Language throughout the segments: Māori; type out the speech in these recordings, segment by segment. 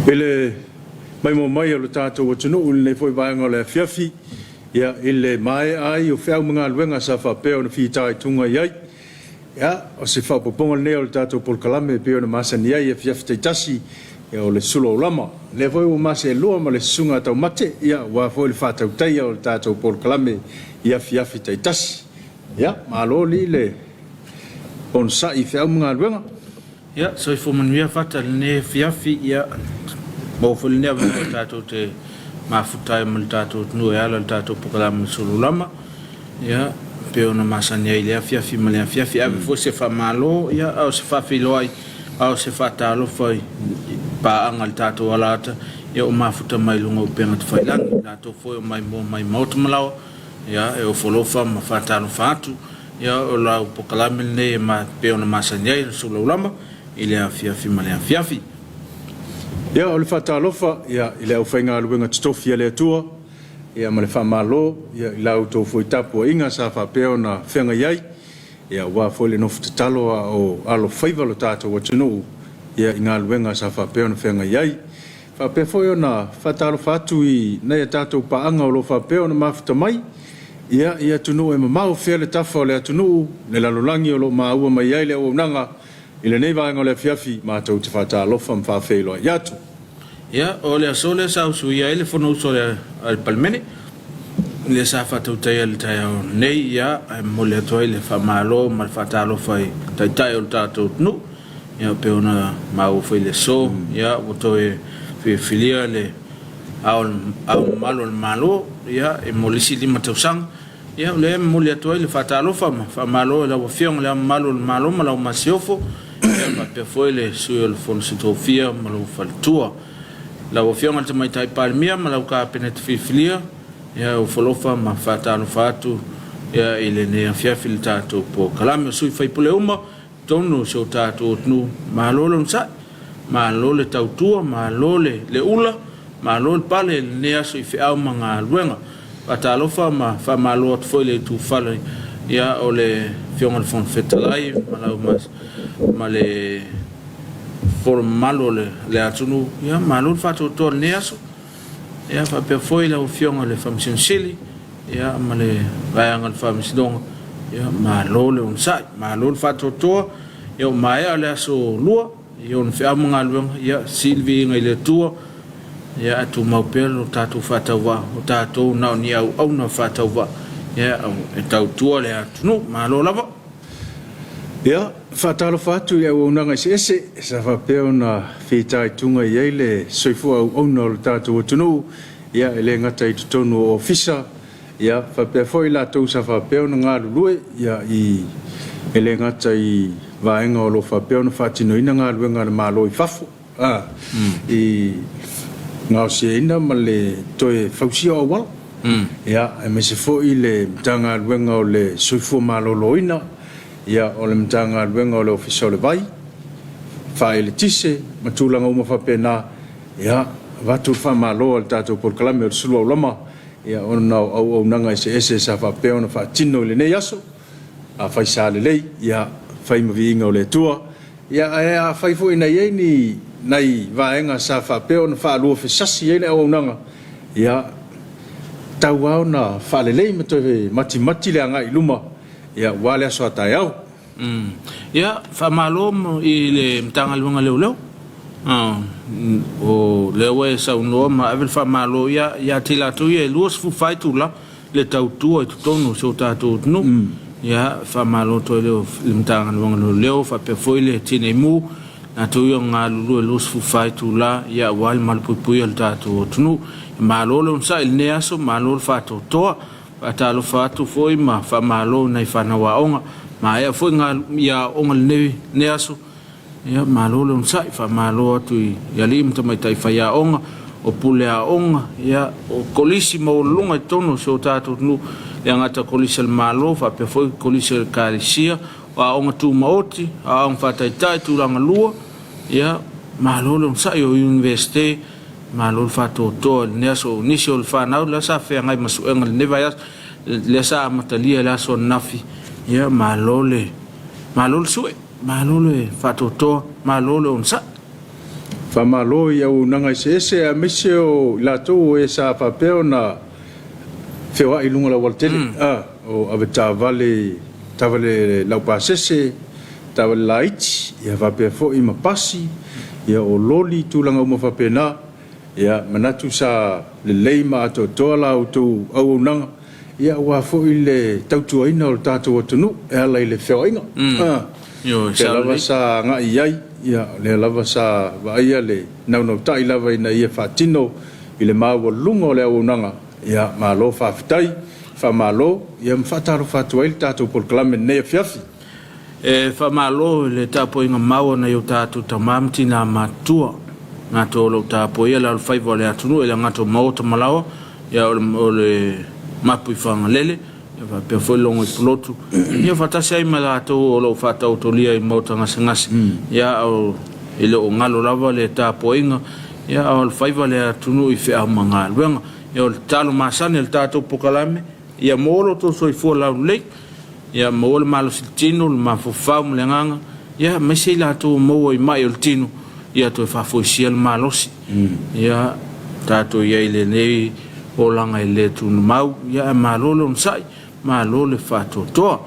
Ele mai mo mai o le tātou o tunu ule foi vaenga o le Afiafi ia ele mai ai o whau mga luenga sa whapeo na whitai tunga iai ia o se whapoponga lea o le tātou polkalame peo na masani iai e Afiafi teitasi ia o le Suluaulama le foi o masa e lua ma le sunga tau mate ia wa foi le whatau teia o le tātou polkalame ia Afiafi teitasi ia malo li le on sa I whau mga luenga ia so I fumanuia whata le Afiafi ia mo fo le nea o tātou te mafutai mo le tātou tunu e ala le tātou polkalame Suluaulama ia peo na masani ai le Afiafi ma le Afiafi ave fo se whamalo ia au se whawhilo ai au se whatalo fai pa anga le tātou alata ia o mafuta mai lunga o penga te whailangi tātou foi o mai mo mai mauta malawa ia e o folofa ma whatalo whatu ia o lau polkalame ne ma peo na masani ai le Suluaulama I le Afiafi ma le Afiafi ia o le whatalofa ia I le au whainga aluenga titofi a le atua ia ma le whamalo ia I lau tō foi Tapuaiga sa whapeo na whenga iai ia wā foi le nofu te taloa o alo whaiva lo tātou atunu ia I ngā aluenga sa whapeo na whenga iai whapeo foi o na whatalofa atu I nei a tātou paanga o lo whapeo na mafuta mai ia tunu e mamau whea le tafa o le atunu le lalolangi o lo maua mai iai le au nanga I le nei vaenga o le Afiafi mātou te whatalofa ma whawhelo I atu ia o le asole sa usu ia ele fono uso le al palmene le sa fatau tai le tai o nei ia mo le toi le famalo mal fatalo fai tai o tato nu ia pe ona mau foi le so ia o toi filia le au malo ia e mo le sili matusang ia le mo le toi le fatalo famalo la fiong le malo ma la masiofo ia pe foi le su le fon sitofia malo faltua la ofionga te mai tai palmia ma la ka penet filia ia o folofa ma fatalo fatu ia ile ne Afiafi le tātou po kalame sui fai pule uma tonu so tātou tnu ma lolo sa ma lole tautua ma lole le ula ma lole pale ne aso I au manga luenga fatalo fa ma fa ma lo foi le tu fale ia o le fionga le fon fetalai ma le malo le atunu ia malo fatu to neaso ia fa pe foi la fionga le Faamisionare ia ma le vaanga le Faamisionare ia malo le unsai malo fatu to ia mai ale aso lua ia on fe amanga luenga ia silvi ngai le tua ia atu mau pelo tatu fatawa o tatu na ni au na fatawa ia e tau tua le atunu malo lava ia whatalo whatu ia unanga ese sa whapeo na whitai tunga iei le soifua au na o tātou atunu ia ele ngata I tutonu o ofisa ia whapea foi la tau sa whapeo na ngā lulue ia I ele ngata I vaenga o lo whapeo na whatino ina ngā luenga na malo I whafo I ngā sia ina ma le toe whausia o wala ia e me se foi le mtanga luenga o le soifua malolo ina ia o le mtanga luenga o le ofisa o le vai whae le tise matulanga uma whapena ia watu whamalo al tātou polkalame o le Suluaulama ia ona au nanga ese sa whapeo na whaatino le nei aso a whai sa le lei ia whai mawiinga o le tua ia a whai fo ina iei ni nei vaenga sa whapeo na whaalua whesasi iei le au nanga ia tau au na whaalelei matoe mati le anga I luma ia wale aso atai au ia whamalo I le mtanga luenga leo o lewe sa unoa ma avel whamalo ia tila tu ia luas fu fai tula le tautua I tutonu so tātou tunu ia whamalo to leo le mtanga luenga leo whapea foi le tine mu na tu ia ngā lulu e luas fu fai tula ia wale malupui al tātou tunu malo le unsa il neaso malo whato toa atalo fatu foi ma fa malo nei fana wa onga ma ia foi nga ia onga ne aso ia malo le sai fa malo tu ia lim to mai tai fa ia onga o pule a onga ia o kolisi mo lunga tono so tatu nu ia ngata kolisi malo fa pe foi kolisi kalisia wa onga tu maoti a on fa tai tu langa lua ia malo le sai o university malo fato to neso initial fa na la sa fe ngai masu engal ne vai le sa matalia la son nafi ia malole sue malole fato to malole on sa Whamalo ia unanga i se ese a mese o latou e sa whapeo na whiwa i lunga la waltele. O ave tavale laupasese, tavale laiti, ia whapea fo i mapasi, ia o loli tūlanga uma whapea na, ia manatu sa le leima ato toa la utou au unanga, ia ua fo i le tautua ina o le tātou atunu, e ala i le whiwa inga. Ke lava sa ngā iai, ia le lava sa vaia le naunau tai lava ina ia whatino i le maua lunga o le au unanga, ia malo whawhitai, whamalo, ia mwhataro whatua i le tātou polkalame nei Afiafi. Whamalo le Tapuaiga maua na iu tātou tamamti nā matua, ngā tō lau Tapuaiga la whaiva le atunu, e le ngato maota malawa, ia o le mapu i whangalele, ia pia whailongo i pulotu, ia whatasi ai ma lātou o lau whatau tolia i maota ngasi, ia o ele o ngalo lava le Tapuaiga, ia o le whaiva le atunu i whea mga luenga, ia o le talo masane le tātou pokalame, ia molo to so i fua lau lei, ia molo malo siltino, le mafofau mle nganga, ia mese la to mo i mai o le tino, ia to e whafoisia le malosi, ia tātou ia ile nei o langa i le tunu mau, ia e malolo nsai, malolo le whatotoa.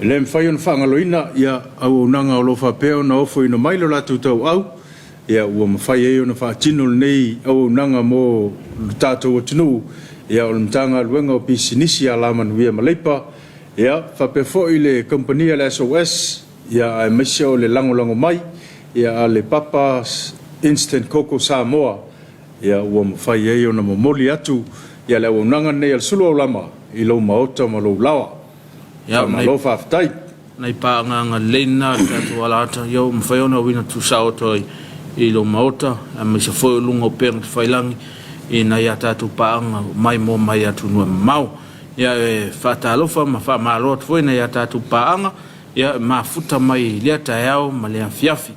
Le mwhai on whangaloina, ia au unanga o lo whapeo na ofo ino mailo la tūtau au, ia ua mwhai e o na whaatino nei au unanga mo tātou o tunu, ia o le mtanga luenga o pisinisi a lama nuia maleipa, ia whapefo i le kompania le SOS, ia a mesia o le lango mai, ia a le Papa Instant Coco Samoa, ia ua mwhai e o na momoli atu, ia le unanga nei al Suluaulama, i lau maota ma lau lawa, ia malo whaftai. Nei pānganga leina, tātou alata, ia o mwhai ona wina tu saoto i lau maota, a mesia fo lunga o pēnga te whailangi, i na ia tātou paanga mai mo mai atu nua mau. Ia e whatalofa ma whamaloa tfoi na ia tātou paanga, ia mafuta mai lea taiao ma lea Afiafi.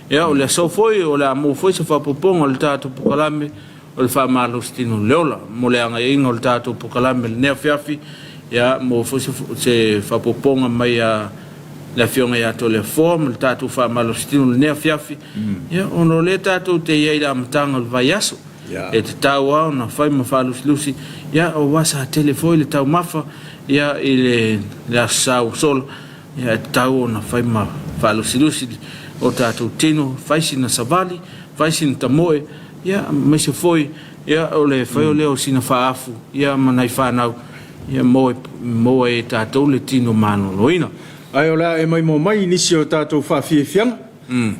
Ia o lea saufoi o lea mōfoi sa whapoponga o le tātou pokalame o le whamalo stino leola. Mo lea ngai inga o le tātou pokalame le nea Afiafi, ia mōfoi se whapoponga mai a le fionga ia to le form le tātou whamalo stino le nea Afiafi. Ia ono le tātou te iei la matanga le vai aso. E te tau au na whai ma whalusi, ia o wasa telefoi le tau mafa, ia i le asau sola, ia te tau o na whai ma whalusi o tātou tino, whaisi na savali, whaisi na tamoe, ia meise foi, ia o le whai o leo sina whaafu, ia manai whanau, ia moe e tātou le tino mano loina. Ai o lea e mai mo mai nisi o tātou whawhiewhianga,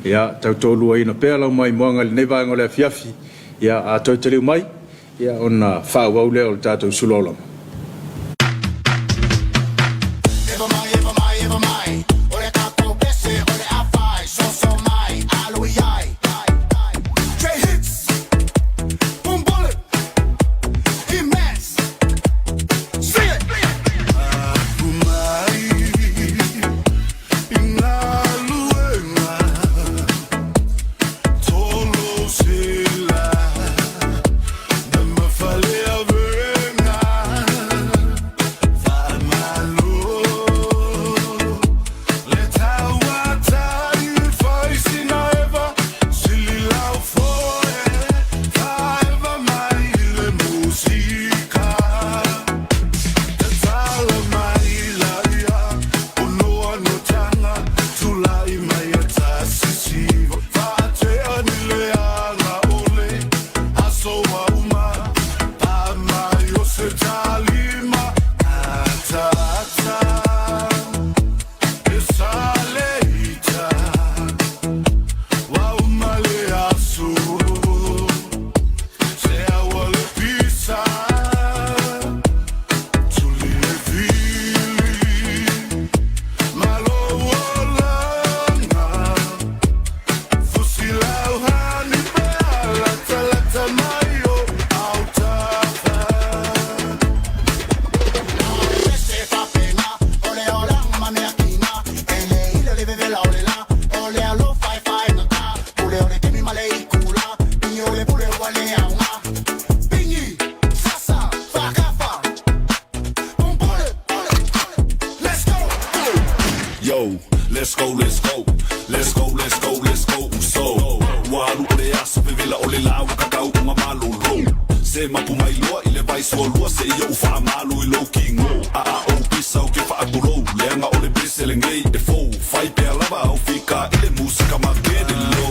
ia tau tōlua ina pēlau mai moanga le nevanga o le Afiafi, ia a toi te reu mai, ia ona whaau leo o tātou Suluaulama. let's go, let's go. Let's go, let's go, let's go. So, walu ole asa pevela ole lau kakau uma malu lo. Se mapu mai loa ile vai so loa se ia ufa malu I lo kingo. O pisa o ke fa abulo. Leanga ole brisele ngei e fo. Fai pe alava au fika ile musika magede lo.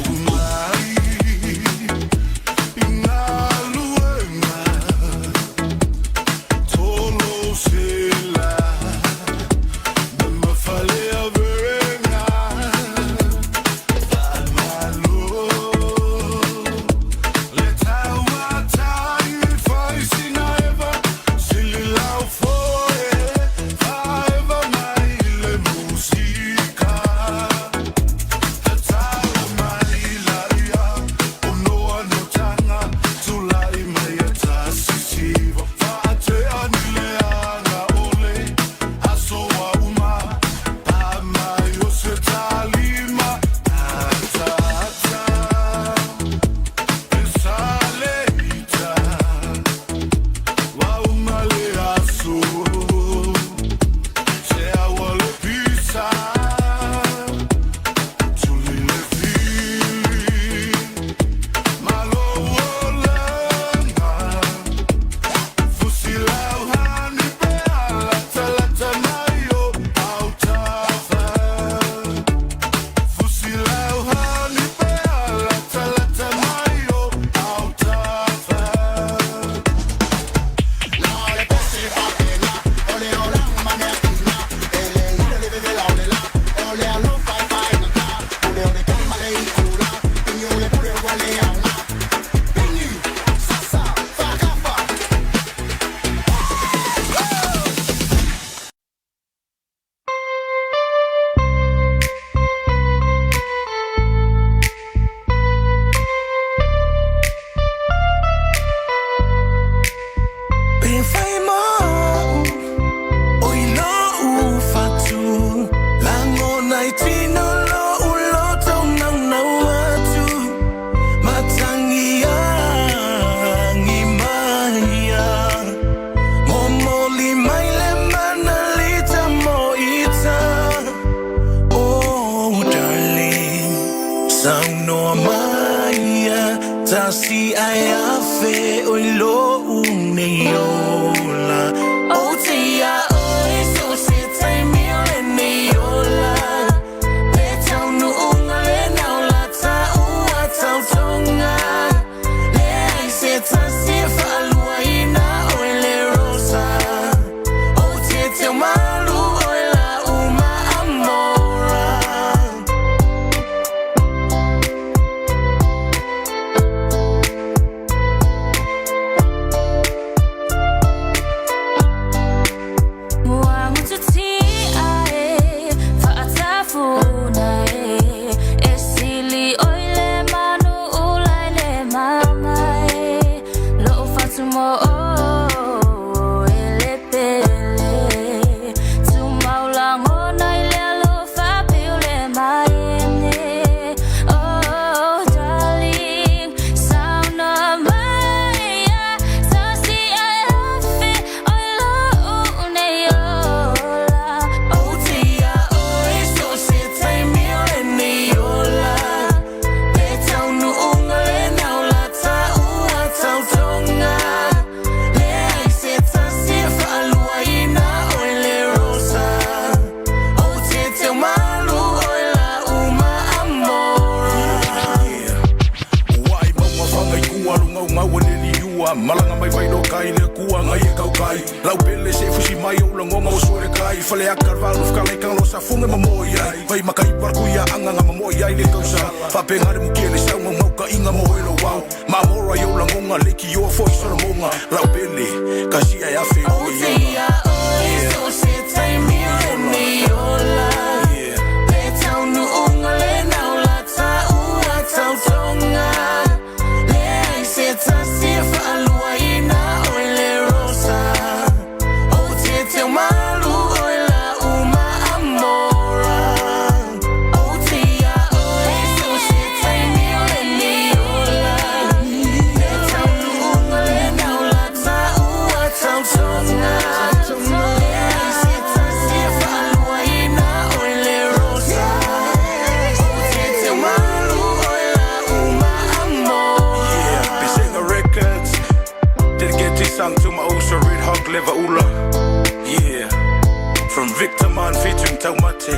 mate.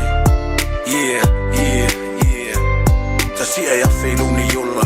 Yeah, yeah, yeah. Ta si ai afe luni yola.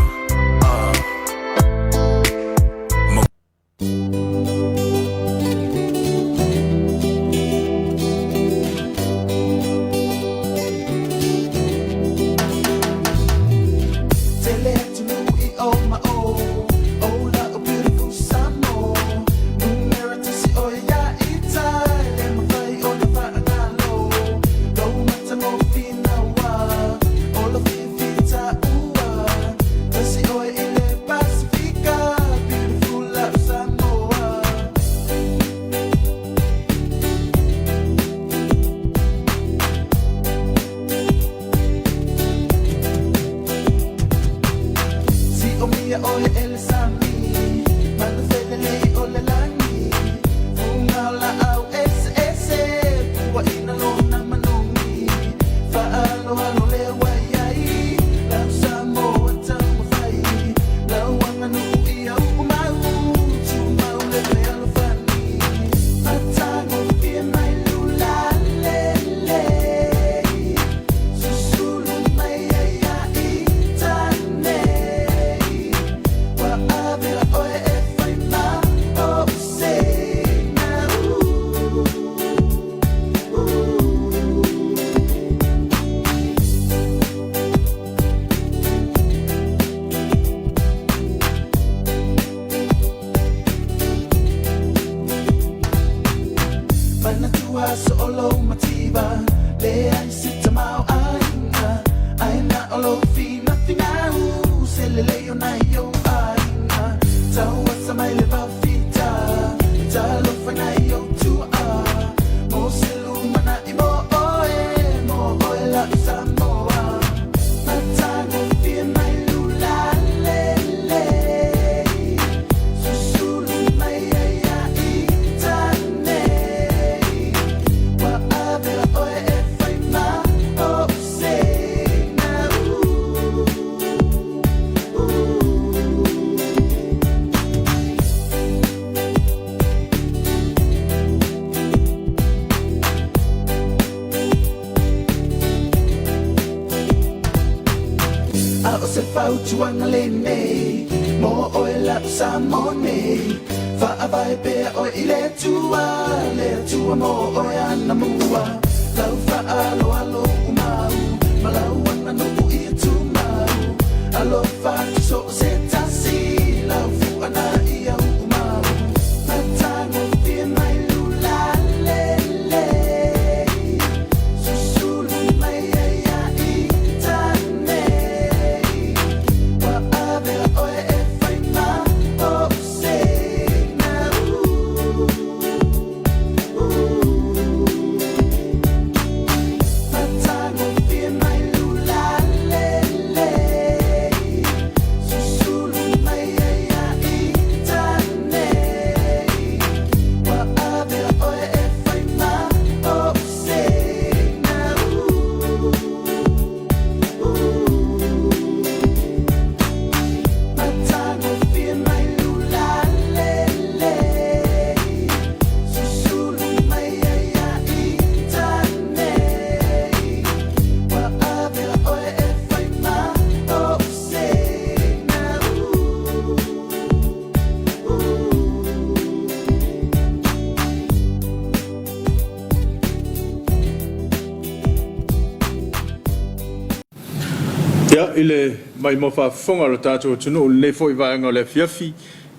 Ya ile mai mo fa fonga lo tato tunu le foi va ngole fiafi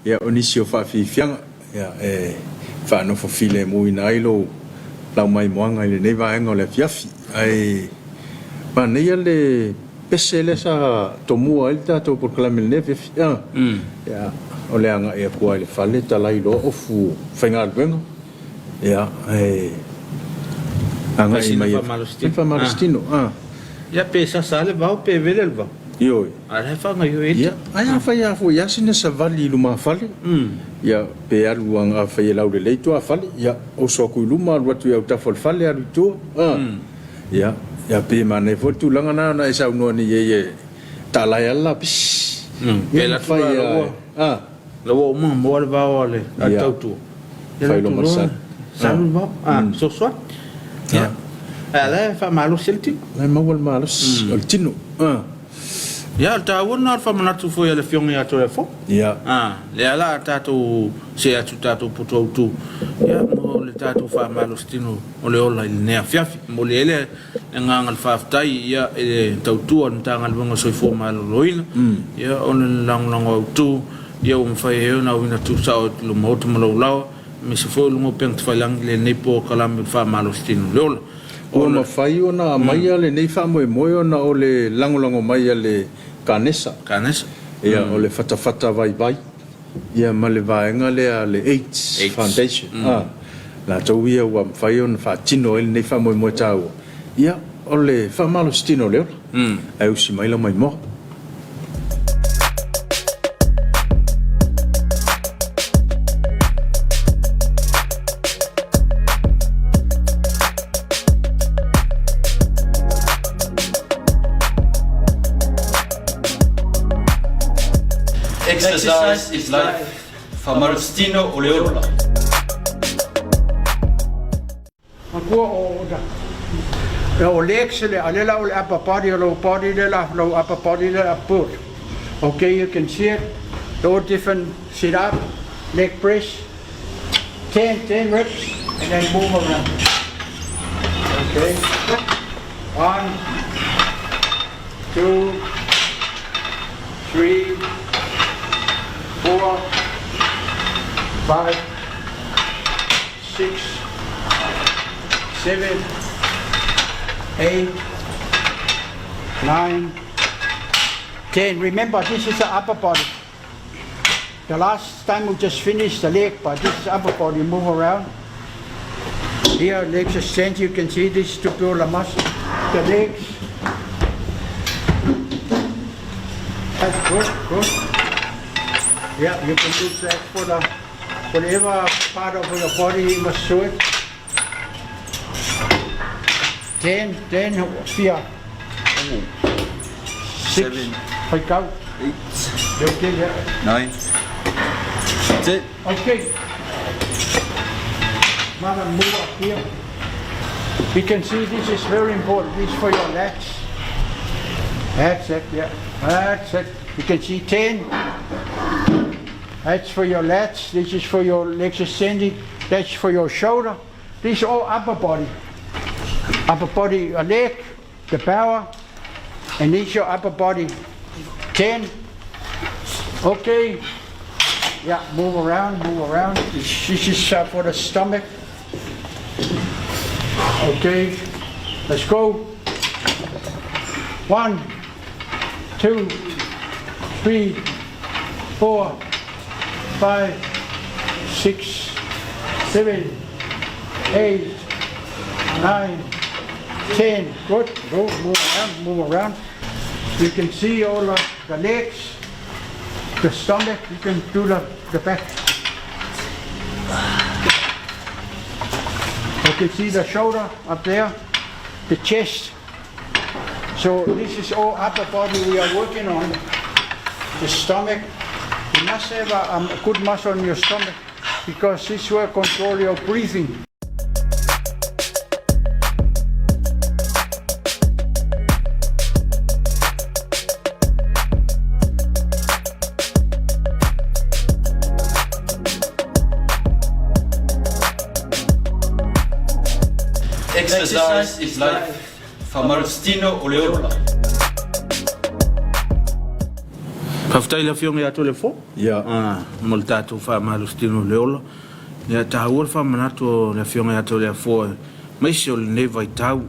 ya onisio fa fi fianga ya fa no fo file mo inailo la mai moanga ile ne va ngole fiafi ai pa ne le pesele sa tomua il tato por clamel ne fiafi ya ole anga e ko ile fale tala ilo ofu fengal vengo ya anga i mai fa malostino ya pesa sale va pe velel va yo ala fa nga yo ya aya fa ya fo ya sine sa vali luma fale ya pe alu anga fa ya laude leito a fale ya o so ku luma watu ya utafol fale alu to ya pe mane fo tu langa na isa no ni ye tala ya la pis pe la fa ya lo mo mo va ole atautu fa lo masa salu va so so ya ala fa malo selti Lai mawal malos. Al tino. ya ta wona fa manatu fo ya le fiong ya to fo Ya. le ala tatu se atu tatu puto tu ya mo le tatu fa malo stino o le ola ne afiafi mo le ele ngangal fa tai ya e tautu on tangal bongo so fo malo loina ya on lang tu ya um fa e na wina tu sa o lo mo to mo lao me se fo lo mo pent fa lang le ne po kalam fa malo stino le ola O ma fai ona mai ale nei fa mo ona o le lango mai ale kanesa. Ia o le fata vai. Ia ma le vaenga le ale AIDS Foundation. La tau ia wa fai ona fa tino ele nei fa mo tau. Ia o le fa malo stino le. Ai usi mai la mai mo. Exercise is life. Famarstino oleola. Makua o da. O legs le alela o upper body o body le low upper body le upper. Okay, you can see it. All different sit up, leg press. 10 reps and then move around. Okay. 1, 2, 3, 4, 5, 6, 7, 8, 9, 10. Remember, this is the upper body. The last time we just finished the leg, but this is upper body. Move around. Here, legs extend. You can see this to build a muscle. The legs. That's good. Yeah, you can do that for the whatever part of your body you must do it. 10, here. 6, 5 out. 8, Okay, yeah. 9, 10. Okay. Mother, move up here. You can see this is very important. This is for your legs. That's it, yeah. That's it. You can see 10. That's for your lats. This is for your legs ascending. That's for your shoulder. This is all upper body. Upper body, a leg, the power, and this is your upper body. 10. Okay. Yeah, move around. This is for the stomach. Okay. Let's go. 1, 2, 3, 4, 5, 6, 7, 8, 9, 10. Good. Go. Move around. You can see all the legs, the stomach. You can do the back. You can see the shoulder up there, the chest. So this is all upper body we are working on. The stomach. You must have a good muscle in your stomach because this will control your breathing. Exercise is life. Famarstino oleola. Paftai la fiong ya to le fo Ya. molta tu fa malo stino leola ya ta wol fa manato la fiong ya to le fo mai se ne vai tau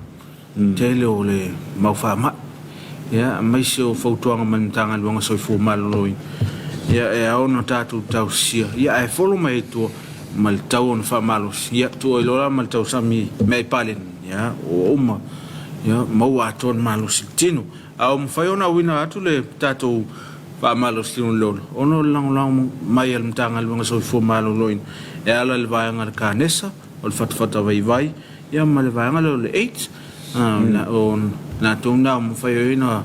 tele o le mau fa ma ya mai se o fotoanga man tanga longa so fo malo ya e ona tatu tau sia ya e folo mai to mal tau on fa malo ya to lola mal tau sami mai palen ya o uma ya mau aton malo stino au mfaiona wina atu le tatu fa malo stino lolo ono lang mai al mtanga longa so fo malo loin e ala le vai ngar kanesa o fatfata vai ya mal vai ngar le 8 na on na tona mfaiona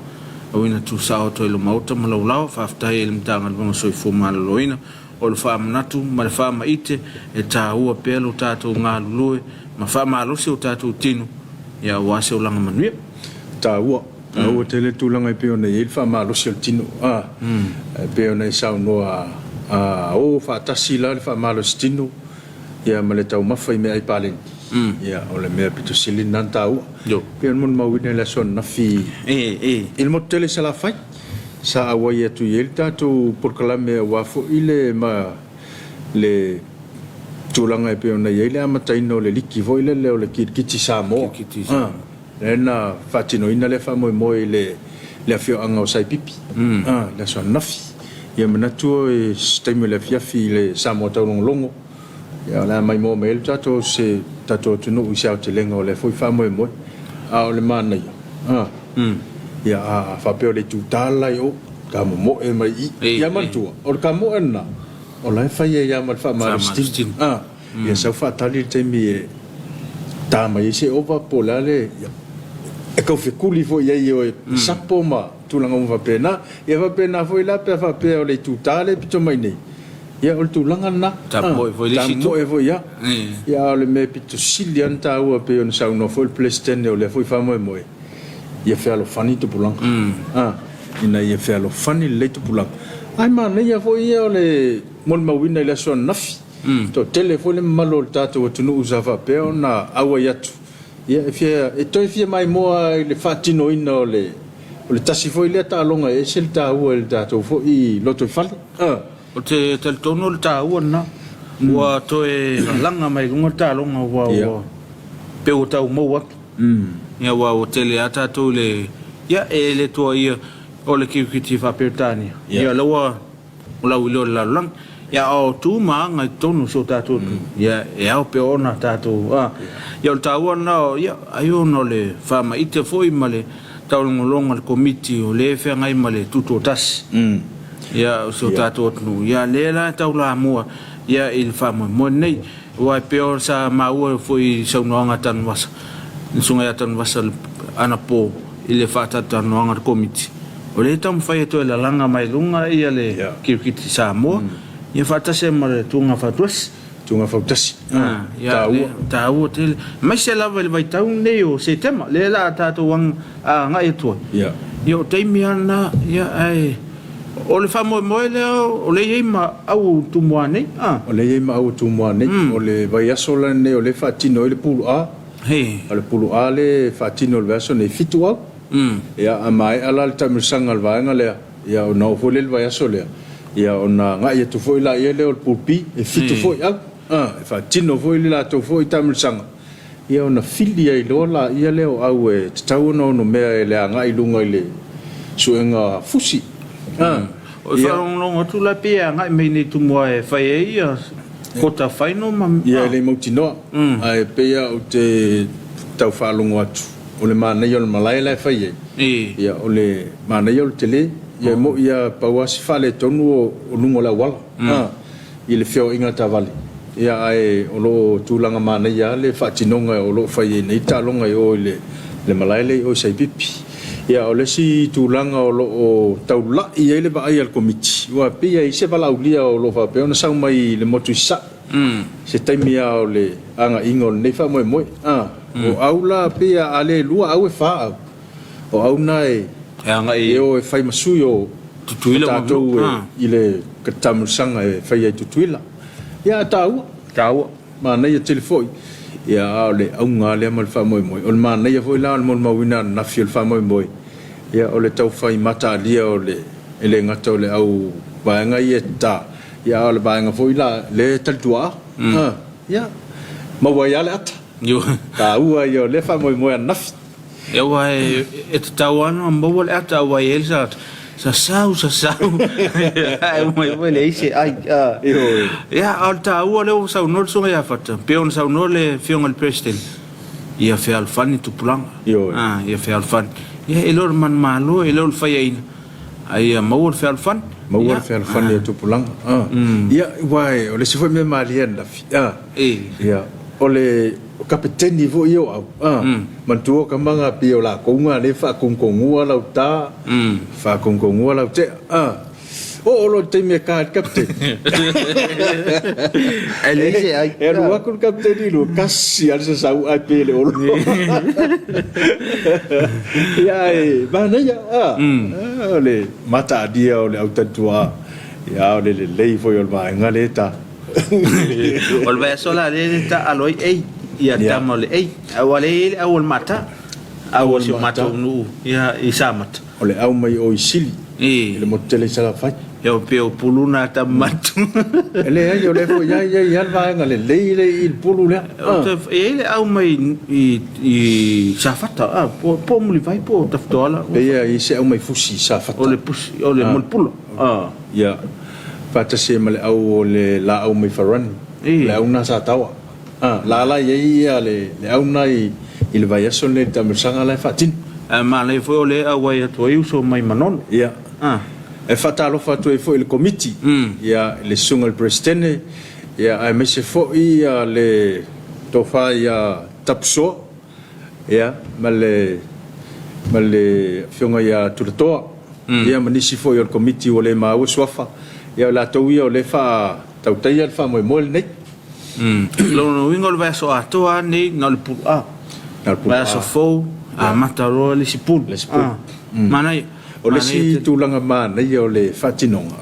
wina tu sao to lo mauta malo lao fa fta el mtanga longa so fo malo loina o le fa manatu mal fa maite e ta ua pelo tatu ngalu loe ma fa malo se o tatu tino ia wa se ulanga manuia taua tele tulanga pe ona il fa malo sel tino pe ona sa no o fa tasila fa malo stino ia male tau mafai me ai palen ia ole me pito silin nan tau pe mon mawine la son na fi il motele sala fai sa awaia tu yelta tu por kalame wa fo ile ma le tulanga pe ona ile amataino le liki vo ile le ole kiti Samoa ena fatino ina le fa mo ile le afio anga o sai pipi la son nafi ia manatu e stemme le Afiafi le Samoa tau longo ia la mai mo mel tato se tato tu no usia te lenga le foi fa mo a le mana ia fa pe le tutala yo ka mo e mai ia mantua o ka mo na o la fa ia mal fa mal stin ia sa fa tali te mi ta mai se ova polale e ka fe kuli fo ia yo sapo ma tu langa mo va pena foi la pe fa pe o le tutale pito mai nei ia o tu langa na tapo foi le sito tapo ia le me pito silian ta o pe on sa no foi plesten o le foi fa mo ia fe alo fani tu pulang ina ia fe alo fani le tu pulang ai ma nei ia foi ia le mon ma wina le son nafi to telefone malo tato tu no usava pe ona awa yatu ia e toi fia mai moa le fatino ina o le tasi foi le ta longa e sel ta o le tato foi loto fale o te tono le ta o na wa to e langa mai lunga ta longa wa pe o ta mo wa ia wa o tele ata to le ia e le to ia o le Komiti Faamisionare ia lawa o la wilo la lang ia o tu ma ngai tonu so ta tu ia e au pe ona ta tu ia o ta ona ia ayo no le fa ma ite foi male ta longa le komiti o le fe ngai male tuto tas ia so ta tu nu ia le la ta la mo ia il fa mo nei wa pe o sa ma o foi so no nga tan was sunga tan wasal ana po ile fa ta tan no nga komiti o le tam fai to la langa mai lunga ia le Komiti Samoa ia fa ta se mare tunga fa tus ia ta o tel mai se la vai tau nei o se tema le la ta to wang nga e to ia o te miana ia ai o le fa mo le o le ia ma au tu moane o le ia ma au tu moane o le vai asola ne o le fatino le pulu o le pulu le fatino le verso ne fitu au ia mai ala le tamisanga le vaenga le ia o no fo le vai asola ia ona nga ia tu foi la ia le o pulpi e fitu foi fatino foi le la to foi tamisanga ia ona filia i lola ia le o au e tau no mea le nga i lunga i le suenga fusi o fa long tu la pia nga me ni tu mo e fa ia kota faino ma ia le motino ai pia o te tau fa longo atu o le mana yo le malai la fa ia o le mana yo tele ia mo ia pawasi fa le tonu o lungo la wala i le feo inga tavali ia ai o lo tulanga mana ia le fa tinonga o lo fa nei ta longa o le malai le o sai pipi ia o le si tulanga o lo o taula ia le ba ai al komiti wa pia i se bala ulia o lo fa pe ona sa mai le motuisa se taimia o le anga ingol nei fa mo o aula pia ale lua au e fa o auna anga e o e fai masuyo tutuila mo ile katamusanga e fai ai tutuila ia tau ma nei telefoi ia ole aunga le mal fa mo o ma nei foi la mo mawina na fiel fa mo ia ole tau fai mata lia ole ele ngata ole au baanga ia ta ia ole baanga foi la le taltua ia ma wa ya le ata yo ta ua yo le fa mo na e wa e tawana mo le ata wa elsa sa sau ai mo le ise ai ia alta ua le sa no so ya fata pe on sa no le fiong al president ia fe al fani tu plan ia fe al fan ia elor man malo elor fayain ai mo fe al fan ia tu plan ia wai o le se foi me malien la ia o le o kapiteni vo io man tuo ka manga pio la konga le fa kongongua la ta fa kongongua la te o lo te me ka captain Elise ai. e lo aku captain lo kasi al sa au ai pele o ya bana ya ole mata dia ole au tatua ya ole le foi ol ba ngaleta ol ba sola le ta aloi ei ia tamole ei awale awol mata awol si mata nu ya isamat ole au mai o isili le motele sala fai eu peo puluna tamatu ele ai ole fo ya va ngale le il puluna ele au mai i safata po muli vai po taftola ia i se au mai fusi safata ole pusi ole mul pulo ya pata se male au le la au mai faran le au na sa tawa la ia le au nai il vai aso le tamsanga la fatin ma le fo le awai to uso mai manon ia e fatalo fatu e fo il committee ia le sunga il presidente ia ai mese fo ia le tofa ia tapso ia male fionga ia tutoa ia manisi fo il committee o le mau swafa ia la to ia o le fa tautai al fa mo nei lo no wingo va so atoa ni no le pu va so fo mataro le sipul manai o le si tulanga mana ia o le fatinonga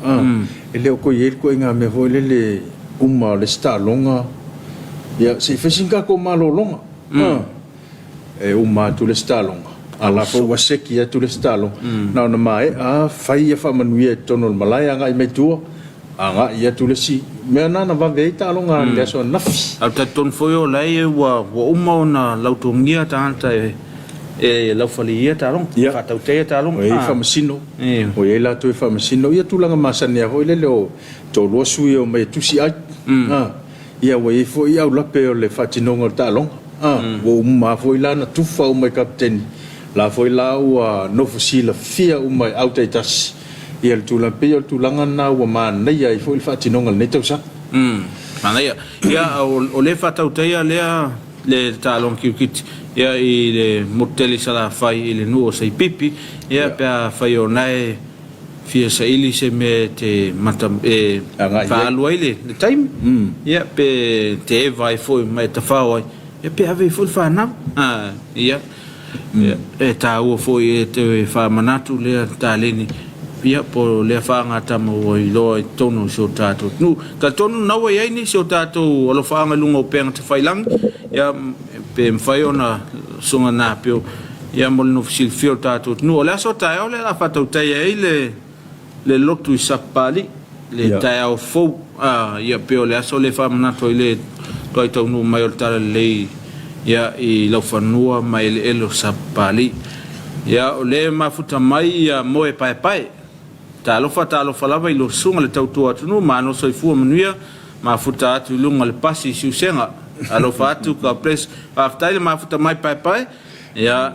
ele o ko yel ko inga me vo le uma le sta longa ia se fesinga ko malo longa e uma tu le sta longa ala po waseki ya tu le sta longa na na mai fai ia fa manuia tono malaya nga i me tu anga ia tu le si me na va veita longa le so nafi al taton foi o lai wa uma na lautongia tanta e lau falia talong fatau te talong e famasino o e la to famasino ia tulanga masania ho le lo to lo sui o mai tusi ai ia we fo ia la pe le fatinonga talong wo ma fo ila na tufa o mai captain la fo ila o no fosila fia o mai outaitas ia le tulanga pe o tulanga na o ma nei ai fo il fatinonga nei tausa manai ia o le fatau te le talong kit ia i le moteli sala fai i le nuo sei pipi ia pe fai o nai fia sa ili se me te mata fa alua ile le time ia pe te vai foi mai ta fa ia pe ave foi fa na ia e ta o foi te fa manatu le ta leni ia po le fa ngata mo i lo tono so tato nu ta tono na wa ia ni so tato o lo fa ngalungo pe te fai lang ia pe mfai ona sunga na pio ia mol no fil fio tato nu la so ta ole la fatau ta le lotu sapali le ta o fo ia pio le so le fam na to ile to to nu mai ta le ia i lo fanua mai le elo sapali ia ole mafuta mai ia moe pai pai ta lo lava i lo sunga le tautua atu nu ma no soifua manuia mafuta atu lunga le pasi siusenga alo fatu ka pres after ma futa mai pai ya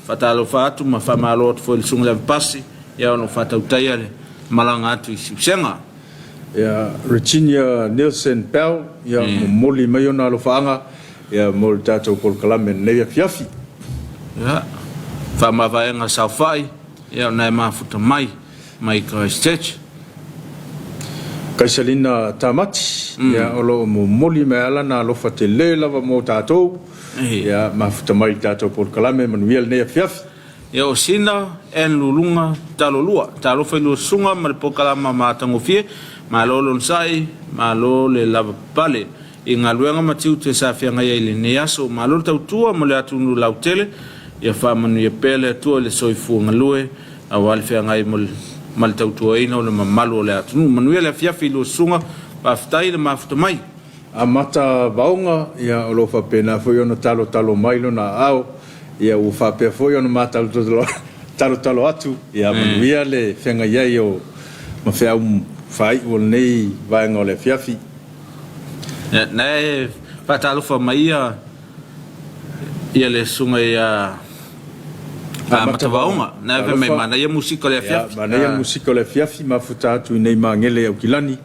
fatalo fatu ma fa malo fo il sunga le pasi ya no fata utaya le malanga atu senga ya Virginia Nielsen Pell ya moli mayona lo fanga ya mol tato kol kalame ne Afiafi ya fa ma va nga safai ya na ma futa mai Christchurch Kaisalina tamati ya olo moli meala na lo fatele lava mo tato ya mafuta mai tato por kalame manuel ne Afiafi ya osina en lulunga talolua talo fe lu sunga mal pokalama matangofie malolo sai malo le lava pale inga luenga matiu te safia ngai ile ne aso malo tautua mo le atu nu lautele ya fa manu ye pele tu le soifu ngalue awal fe ngai mal tautua ina le malo le atu nu manuel Afiafi lu sunga paftai le mafuta mai amata vaunga ya olo fa pena foi ono talo mailo na ao ia o fa pe foi ono mata talo atu ia manuia le fenga ia o ma fe fai o nei vai ngole Afiafi ne patalo fa mai ia le sunga ia mata vaunga na ve me mana ia musika le Afiafi mana ia musika le Afiafi ma futa tu nei mangele au kilani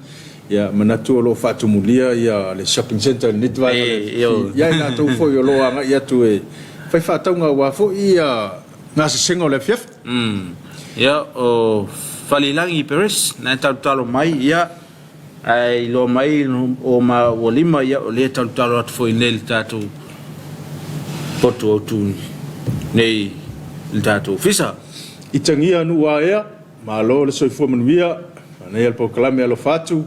ya manatu lo fatu mulia ya le shopping center ni vai ya na tu foi lo anga ya tu e fai fata nga wa fo ia ngā se senga o le Afiafi. Ia o Falilangi Peres, na talo mai, ia ai lo mai o ma o lima ia o le talo atu foi nei le tātou potu o tūni nei le tātou fisa. I tangia anu a ea, ma lo le soifua manuia, nei al pokalame alo fatu,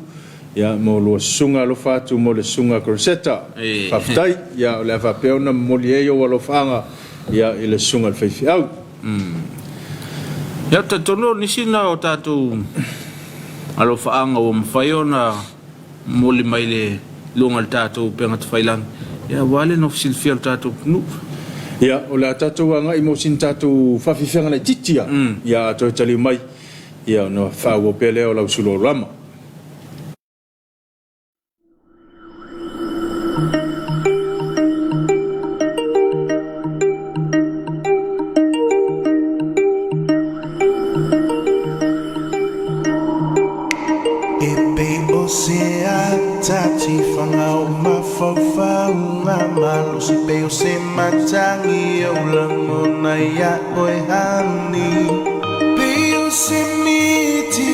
ia mo lo sunga alo fatu mo le sunga kroseta. Whaftai, ia o le awhapeona mo li eo alo whanga, ia i le sunga le whaifi au. Ia tono nisina o tātou alo whaanga o mwhaiona moli mai le lunga le tātou pengata whailang. Ia wale no fisilfia le tātou punu. Ia o le tātou anga i mo sin tātou whawhiwhenga nei titia. Ia toi tali mai, ia no whau o pele o lau Suluaulama. Tati whangau mawhawhau ngā malu si peo se matangi au lango na ia oe hani peo se miti,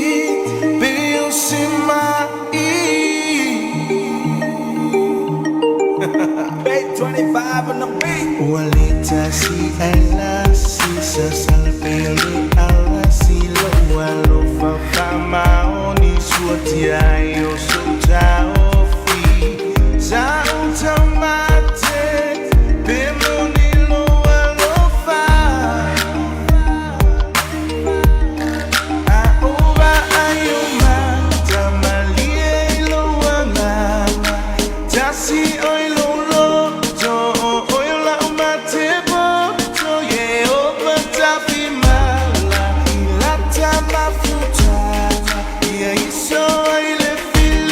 peo se mai Bay 25 on the beat Walita si ala si sa sal peo ni ala si lo alo whawhama oni suati ai o sotao Feel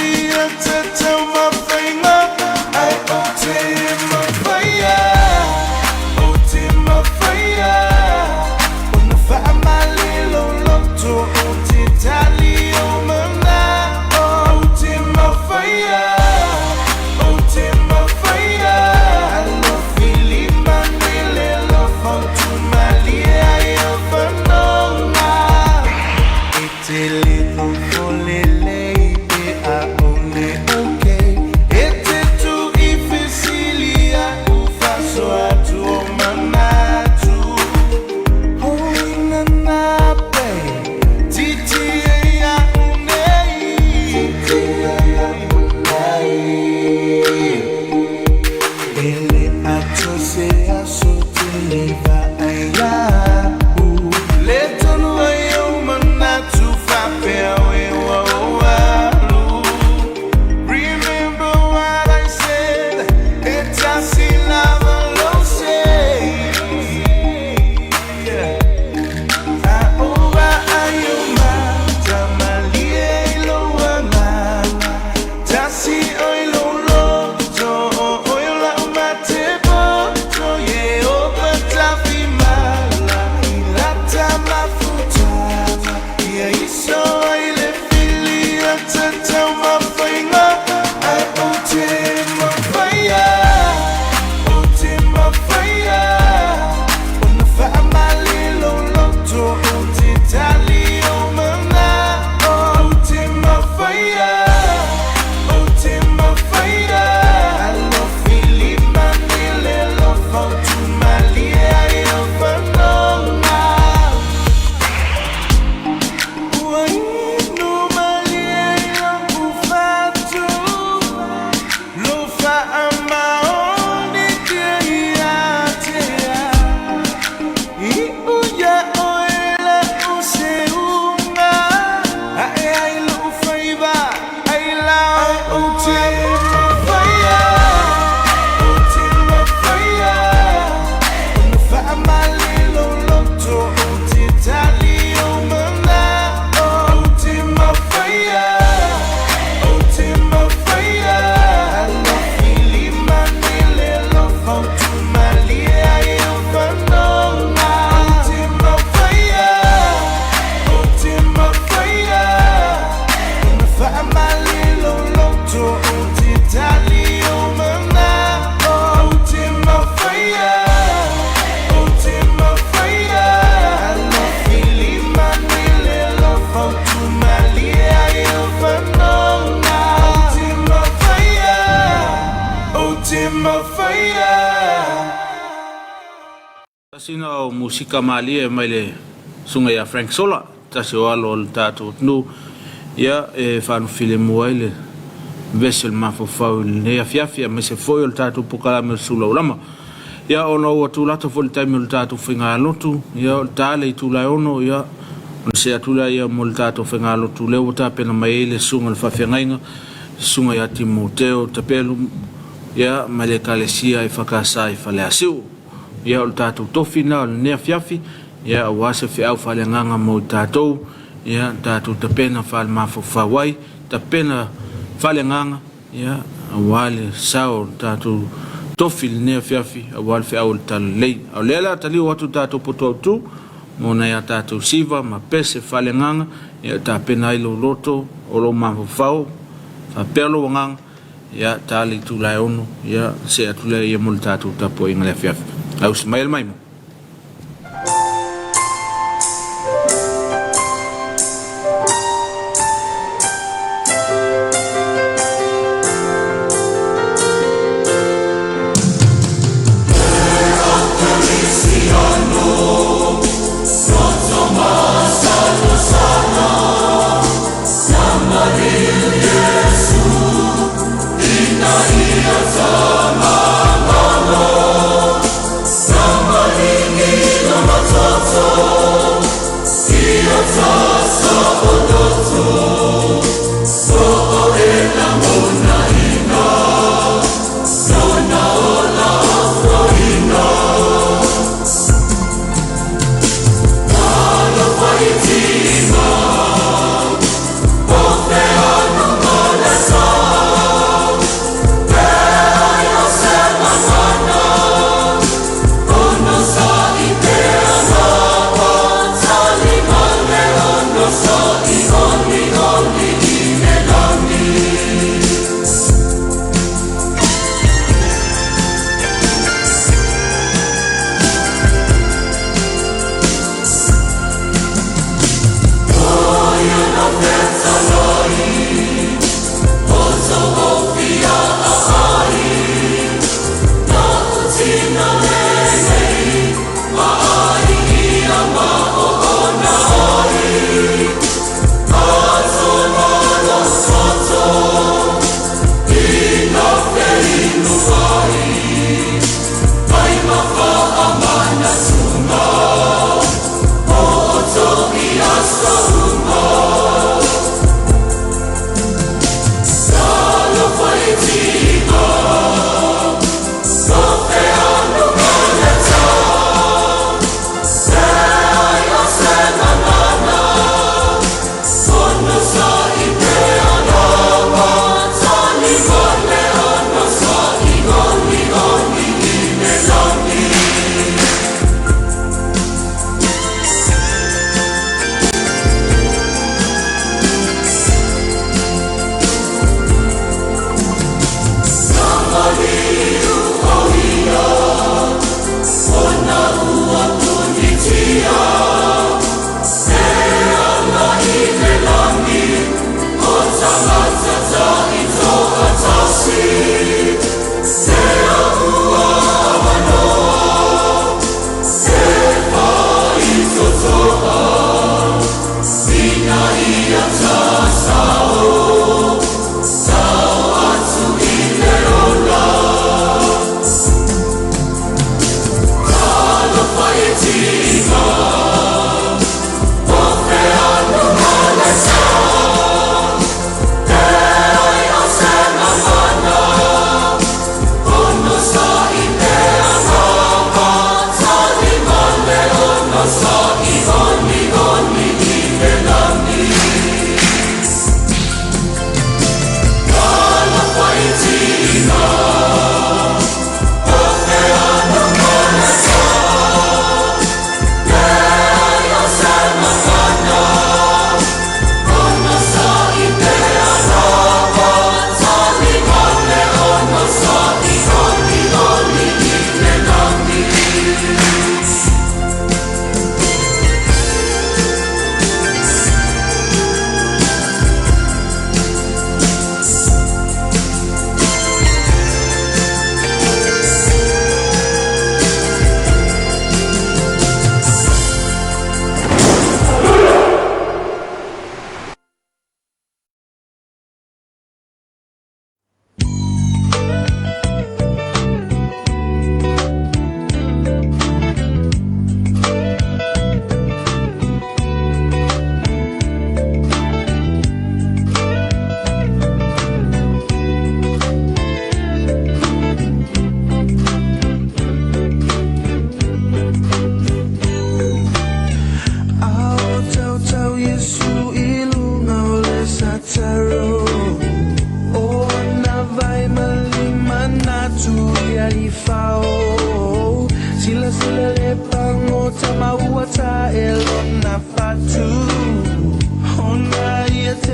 o musika mali e mai le sunga ia Frank Sola tasi o alo le tātou tunu ia e whanu file mua le vessel mafofau le Afiafi a me se foi o le tātou pukalame o Suluaulama ia ono ua tūlata fo le taimi o le tātou whinga alotu ia o le tāle i tūlai ono ia on se atula ia mo le tātou whinga alotu leo o tāpena mai le sunga le whawhiangainga sunga ia Timoteo Tapelu ia mai le kalesia i whakasai whale asiu ia o le tātou tofina o le nea Afiafi ia o ase whiau whale nganga mo tātou ia tātou tapena whale mafofawai tapena whale nganga ia o wale sao tātou tofi le nea Afiafi o wale whiau le talo lei o lela tali o atu tātou poto tu mona ia tātou siva ma pese whale nganga ia tapena ilo loto o lo mafofau whapelo nganga ia tali tūlai ono ia se atulai ia mo le tātou Tapuaiga le Afiafi au smail mai mo Somebody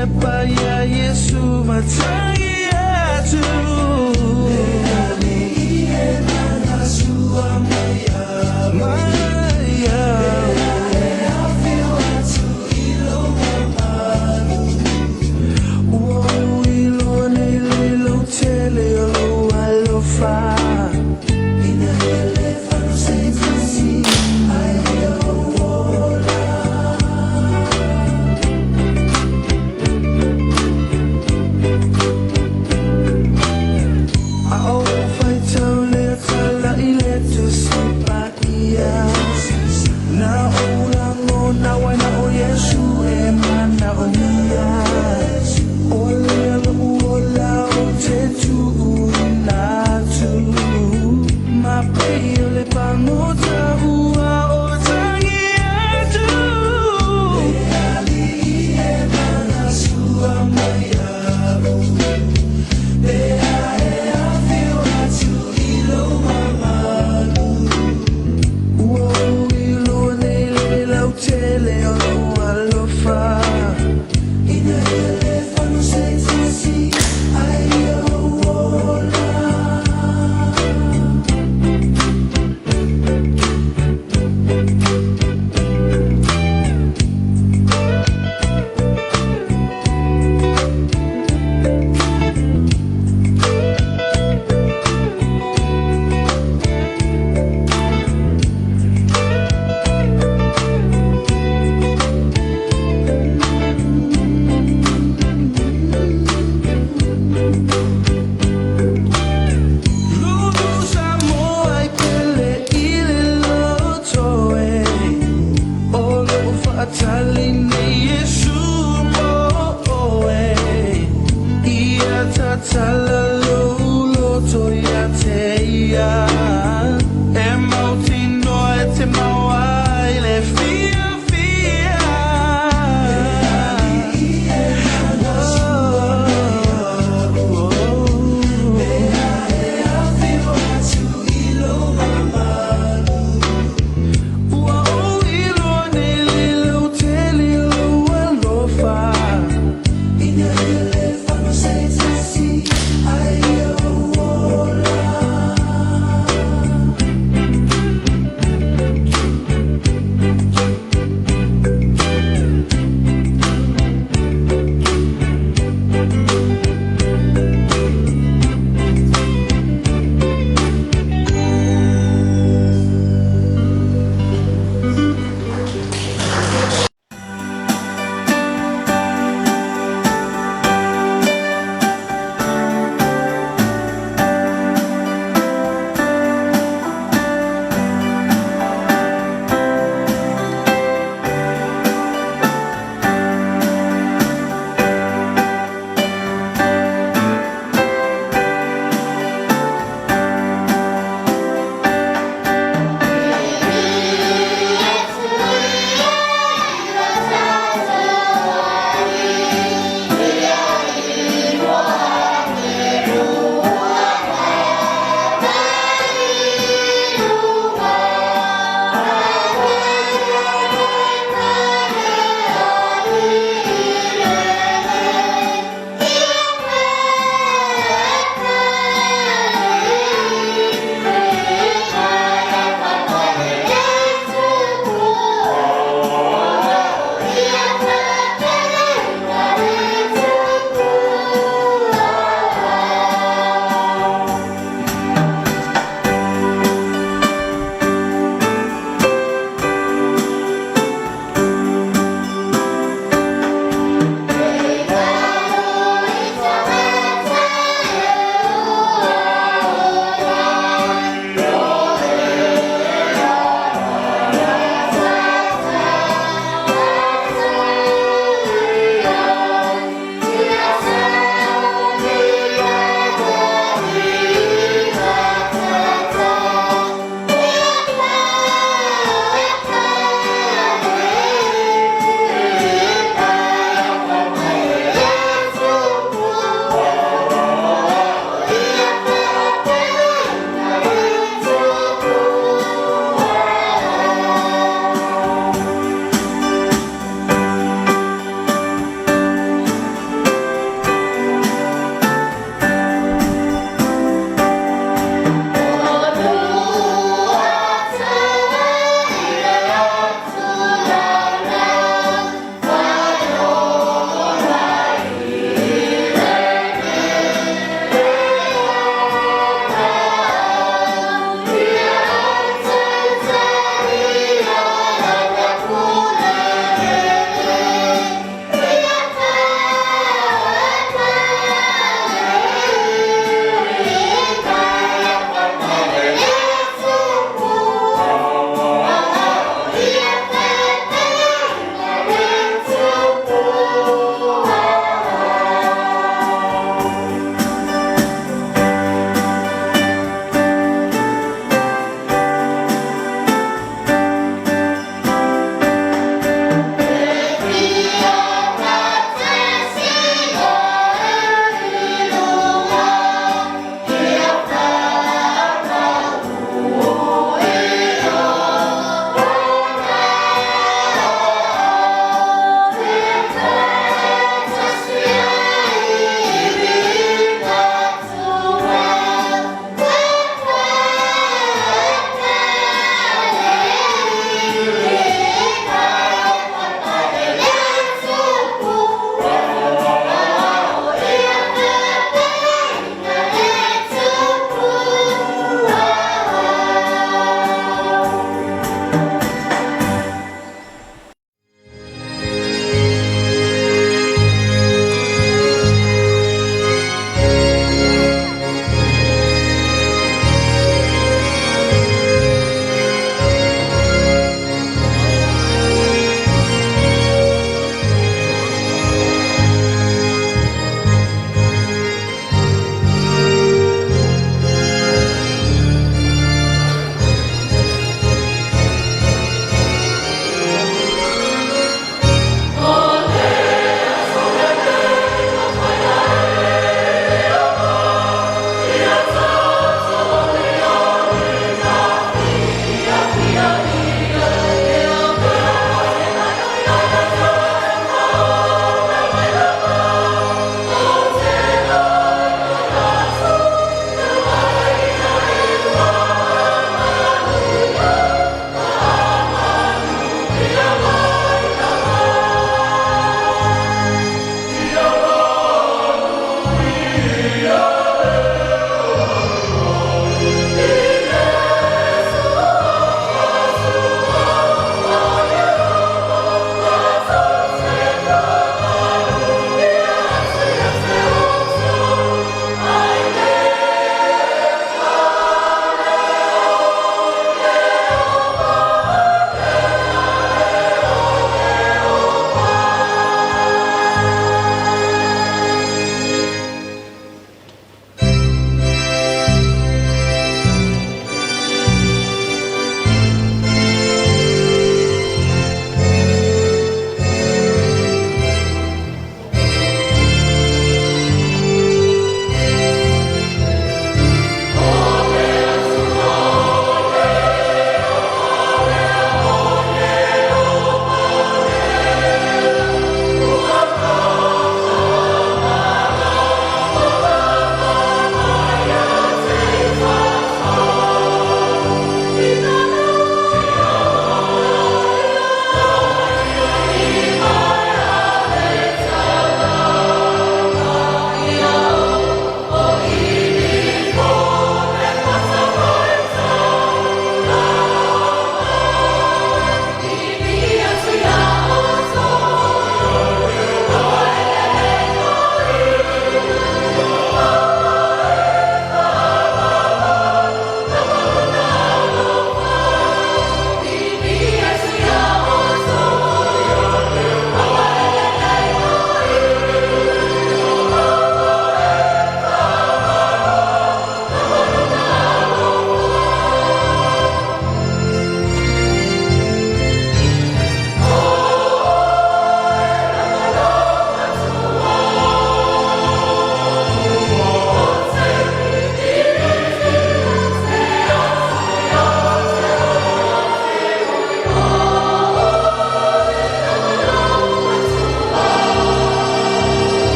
sepa ya Yesu matangi yetu.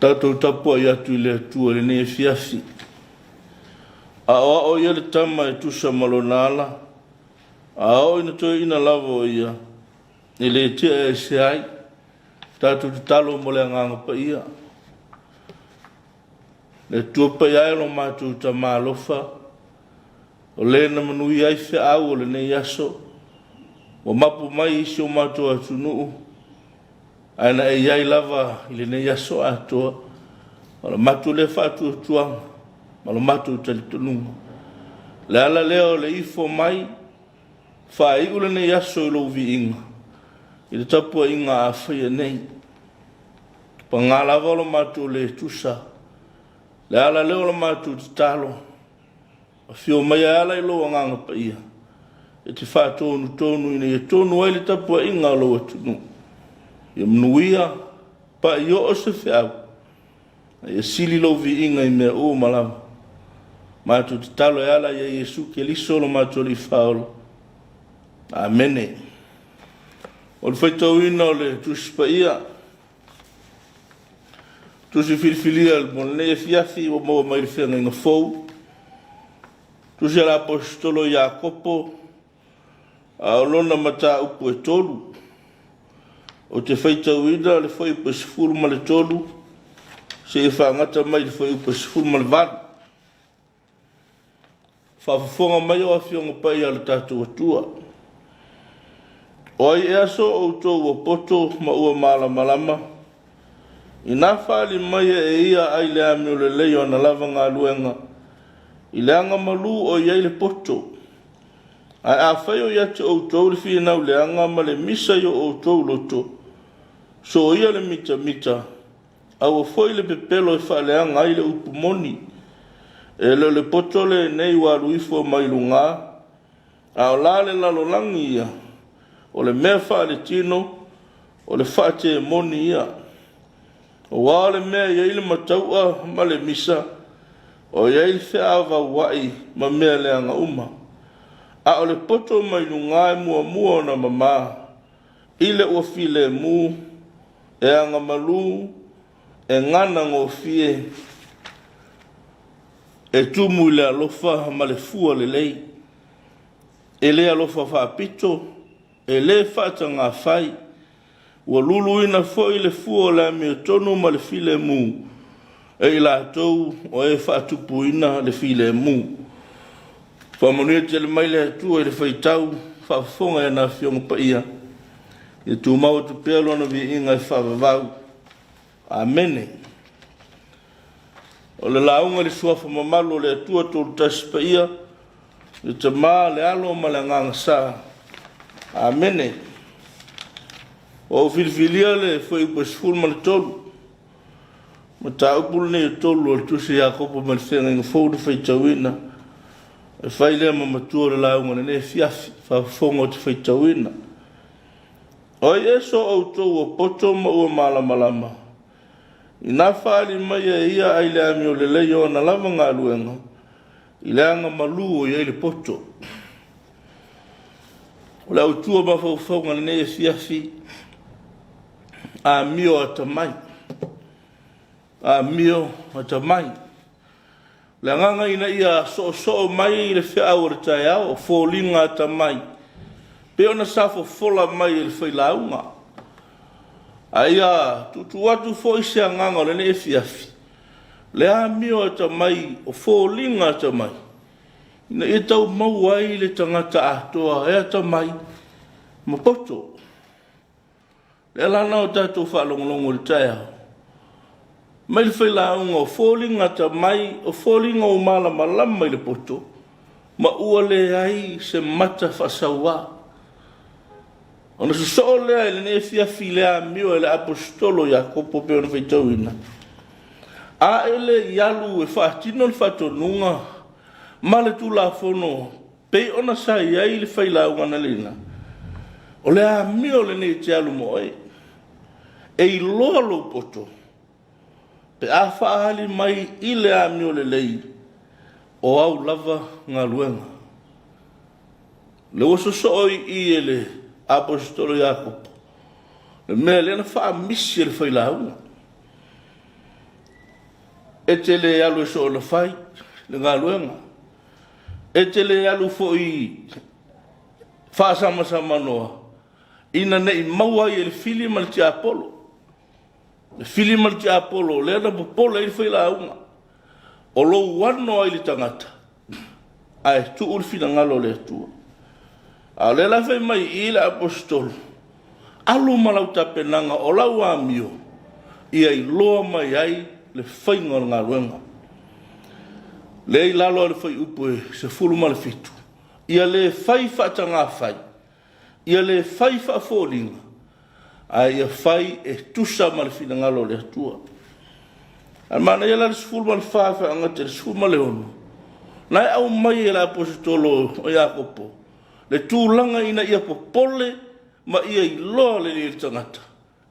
Tātou Tapuaiga atu I le atua le ne Afiafi. A o ia le tama e tusa malonala. A o ina toi ina lavo ia. I le tia e se ai. Tātou te talo mo le anganga pa ia. Le tua pa ia lo mātou ta mālofa. O le na manui ai fe au o le ne yaso. O mapu mai isi o mātou atu nuu. Aina e iai lava I le ne yaso atoa. O le mātou le whātua tuanga. Ma lo mātou tali tonunga. Le ala leo le ifo mai. Wha iu le ne yaso I lo vi inga. I le Tapuaiga a whaia nei. Pa ngā lava lo mātou le tusa. Le ala leo lo mātou te talo. A whio mai ala I lo anganga pa ia. E te wha tonu ina I tonu ai le Tapuaiga lo atunu. Ia mnuia pa I o se whiau. Ia sili lo vi inga I mea o malama. Mātou te talo e ala ia Iesu ke liso lo mātou li whaolo. Amene. O le whaitau ina o le tusi pa ia. Tusi filifilia le mon le Afiafi o maua mai le whenga inga fau. Tusi ala apostolo Iakopo. A olona mata upu e tolu. O te whaitau ina le whai upa sifuru ma le tolu. Se e whaangata mai le whai upa sifuru ma le vanu. Whawhawhonga mai o awhionga pai ala tātou atua. O ai e aso o tōu o poto ma ua mala malama. I nā whaali mai e ia ai le ame o le leo na lava ngā luenga. I le anga malu o iai le poto. Ai a whai o iate o tōu le whia nau le anga ma le misa yo o tōu loto. So ia le mita. Au o foi le pepelo e wha le anga ai le upumoni. E le poto le nei wa luifo mai lunga. A o la le lalolangi ia. O le mea wha le tino. O le wha te moni ia. O wā le mea iai le mataua ma le misa. O iai le whiawa wai ma mea le anga uma. A o le poto mai lunga e mua o na mama. I le ua file mu. E anga malu. E ngana ngō fie. E tumu le alofa ma le fua le lei. E le alofa whaapito. E le whaata ngā whai. Ua lulu ina foi le fua le ame tonu ma le file mu. E I lātou o e whaatupu ina le file mu. Whamonia te le mai le atua e le whaitau. Whaafonga e nā whionga pa ia. E tu mau tu pēlo na vi inga e whaavavau. Amene. O le launga le suafa mamalo le atua tolu tasi pa ia. Le te maa le alo ma le nganga saa. Amene. O filifilia le foi upa sifuru ma le tolu. Ma ta upulu ne tolu o le tusi Iakopo ma le whenga inga fau le whaitauina. E whai lea ma matua le launga le ne Afiafi. Whaafonga o te whaitauina. O i eso au tau o poto ma ua malama. I nā whaali mai e ia ai le ame o le leo na lava ngā luenga. I le anga malu o iai le poto. O le au tua ma whauwhaunga le ne Afiafi. A mio atamai. A mio atamai. Le nganga ina ia so mai le whiau o le tai au. O fōlinga atamai. Pe ona safo fola mai le whailaunga. Aia, tu atu foi se nganga le ne Afiafi. Le a mio atamai o fōlinga atamai. Ina e tau mau ai le tangata atoa e atamai. Mapoto. Le lana o tātou whaalongolongo le tai au. Mai le whailaunga o fōlinga atamai, o fōlinga o malama i le poto. Ma ua le ai se mata whasaua. Ona so lea ele ne Afiafi lea mio ele apostolo Iakopo pe ona whaitauina. A ele ialu e whaatino le whatonunga. Ma le tula fono. Pe ona sa iai le whailaunga na lena. O lea mio le ne te alu moe. E I loa lo poto. Pe a whaali mai I lea mio le lei. O au lava ngā luenga. Le oso sooi I ele apostolo Iakopo. Le mea lena wha misi le whailaunga. e te le alu so o le fai, le ngā luenga. E te le alu fo i whaasama noa. Ina nei maua i le fili mal te Apollo. Le fili mal te Apollo, le ana popola i whaila aunga. O lo wano ai le tangata. Ai tu urfina ngalo le atua. A le la whai mai i le apostolo. Alu malau tapenanga o lau amio. Ia i loa mai ai le whainga ngā ruenga. Le i lalo le whai upo e se fulu ma le fitu. Ia le whai whaatanga whai. Ia le whai whaaforinga. Ai ia whai e tusa ma le whina ngalo le atua. Al mana ia la le sfulu ma le whaafa angate le sfulu ma le ono. Nai au mai e la apostolo o Iakopo. Le tūlanga ina ia popole ma ia i loa le le tangata.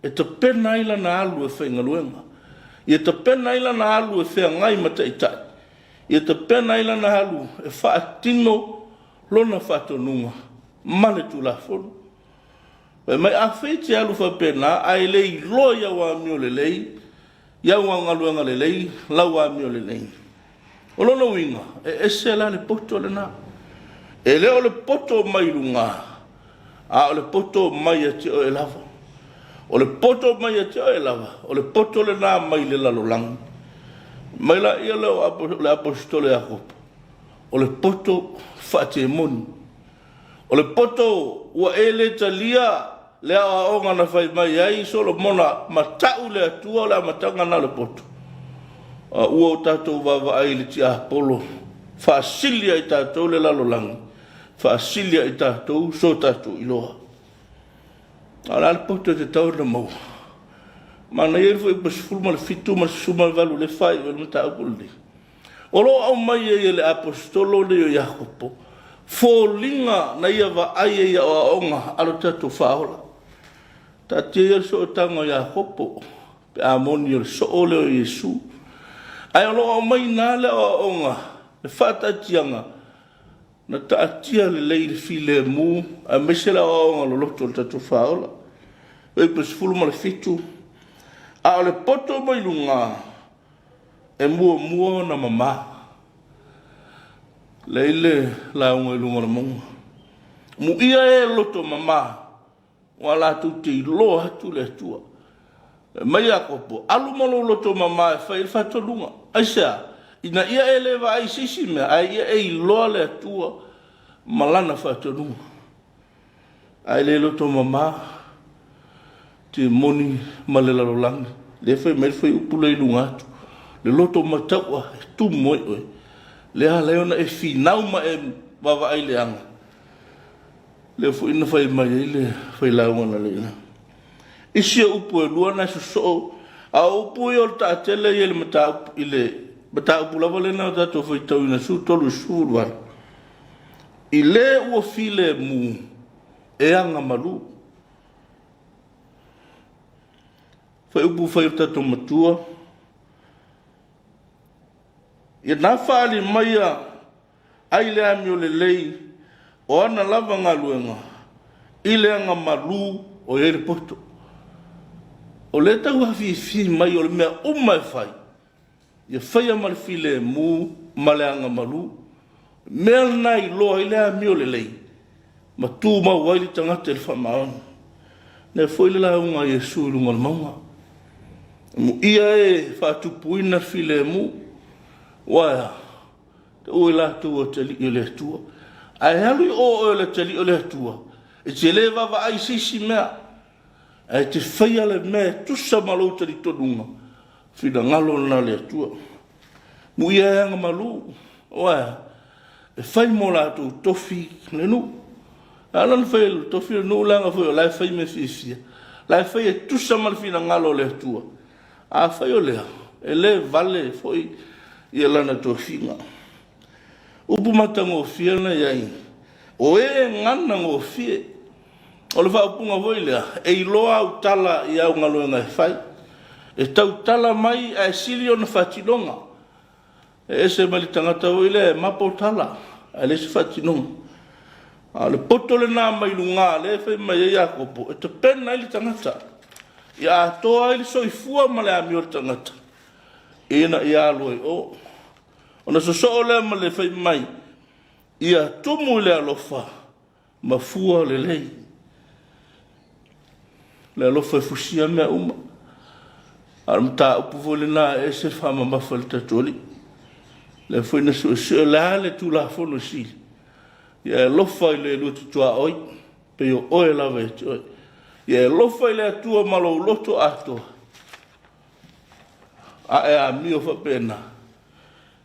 E te pena ila na alu e whainga luenga. Ia te pena ila na alu e whea ngai mata i tai. Ia te pena ila na alu e whaatino lona whaatonunga. Mane tu la fono. Mai a whaiti alu whapena ai lei loa ia wa mio le lei. Ia wa ngaluenga le lei. Lau wa mio le lei. O lona winga. E se la le poto le na. E leo le poto mai lunga. A o le poto mai a te o e lava. O le poto mai a te o e lava. O le poto le na mai le lalolang. Mai la ia leo le apostole Jacob. O le poto whaate moni. O le poto ua e le talia le a onga na whai mai ai solo mona matau le atua o le amatanga na le poto. Ua o tātou wawa ai le tia Apollo. Whaasilia i tātou le lalolang. Whaasilia i tātou so tātou iloha. Ala le poto te tau na mau. Mana ierfo i pasifuru ma le fitu ma se suma valu le whai o le mata apulli. O lo au mai e le apostolo le o Jakopo. Fōlinga na ia wa ai e ia o aonga alo tātou whaola. Ta tia so o tanga o Jakopo. Pe amoni o le so o le o Yesu. Ai o lo au mai nā le o aonga. Le whaatatianga. Na taatia le lei le file mu. A mesela o aonga lo loto le tātou whaola. Oi pasifuru ma le fitu. A o le poto mai lunga. E mua na mama. Leile la unga i lunga na monga. Mu ia e loto mama. Wala tu te ilo hatu le atua. Mai Jakopo. Alu malo loto mama e whai whato lunga. Aisea. Ina ia e lewa ai sisi mea. Ai ia e iloa le atua. Malana whato lunga. Ai le loto mama. Te moni malela rolangi. Le whai mai whai upula i lunga atu. Le loto mataua. Tu moi oe. Lea leona e finau ma e wawa ai leanga. Le fu ina fai mai e le fai launga na leina. Isia upu e lua na so a upu e o ta tele i le mata upu lava le na o tato fai tau ina su tolu suruan. I le ua file mu e anga malu. Fai upu fai o tato matua. Ia nā whaali maia ai le ami o le lei o ana lava ngā luenga i le anga malu o e le poto. O le tau hafi mai o le mea umai whai. Ia whaia ma le file mu ma le anga malu. Mea nai loa i le ami o le lei. Ma tū mau waili tangata le whamaona. Ne fwoi le launga Yesu lunga le maunga. Mu ia e whatupuina file mu. Waya, te oi la tua te li o le tua. Ai halu o le te li o le tua. E te le wawa ai sisi mea. Ai te whaia le mea tusa malo te li tonunga. Whina ngalo na le tua. Mu ia hanga malu. Waya, e whai mo la tu tofi le nu. Anan whai le tofi le nu langa whai o lai whai me fifia. Lai whai e tusa malo whina ngalo le tua. A whai o lea. E le vale whai. Ia lana tō whinga. Upu mata ngō whia na iai. O e ngana ngō whia. O le whaupunga voilea. E iloa au tala i au ngaloenga e whai. E tau tala mai a e siri o na whatinonga. E se mali tangata voilea e mapo tala. A le se whatinonga. A le poto le nā mai lunga. Le e whai mai e Jakopo. E te pena i le tangata. Ia atoa i le soifua ma le ami o le tangata. ina ia loi o. Ona so le ma le fai mai, ia tumu le alofa, ma fua le lei. Le alofa e fusia mea uma. Mta upu vole na e se whama mawhale tatoli. Le fai na so le ale tu la fono sili. Ia e lofa i le lutu tua oi, pe o oe lava e toi. Ia e lofa i le atua malo loto ato. A e a mio fa pena.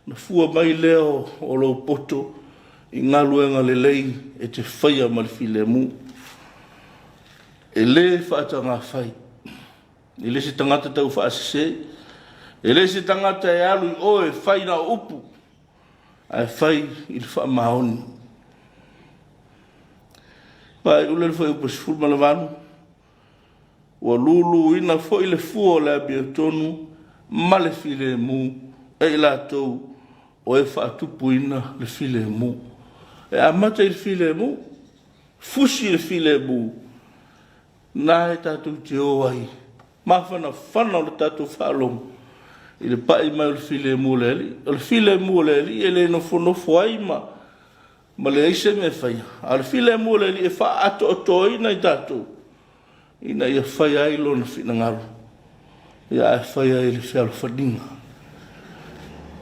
Na fua mai leo o lo poto, i ngā luenga le lei e te whaia malifile mu. E le whaata ngā whai. E le se tangata tau whaasese. E le se tangata e alu i oe whai na upu. A e whai i le wha maoni. Pai ule le whai upa sifuru malavanu. Wa lulu ina fo i le fua le abia tonu. Male file mu. E la tau. O e whaatupu ina le file mu. E amata i le file mu. Fusi le file mu. Nā e tātou te oai. Mawhana whana o le tātou whaalong. I le pai mai o le file mu le li. O le file mu le li e le nofo ai ma. Ma le aise me whaia. A le file mu le li e wha ato o tō ina i tātou. Ina ia whaia i lona whina ngaro. Ia e whaia i le whialo whaninga.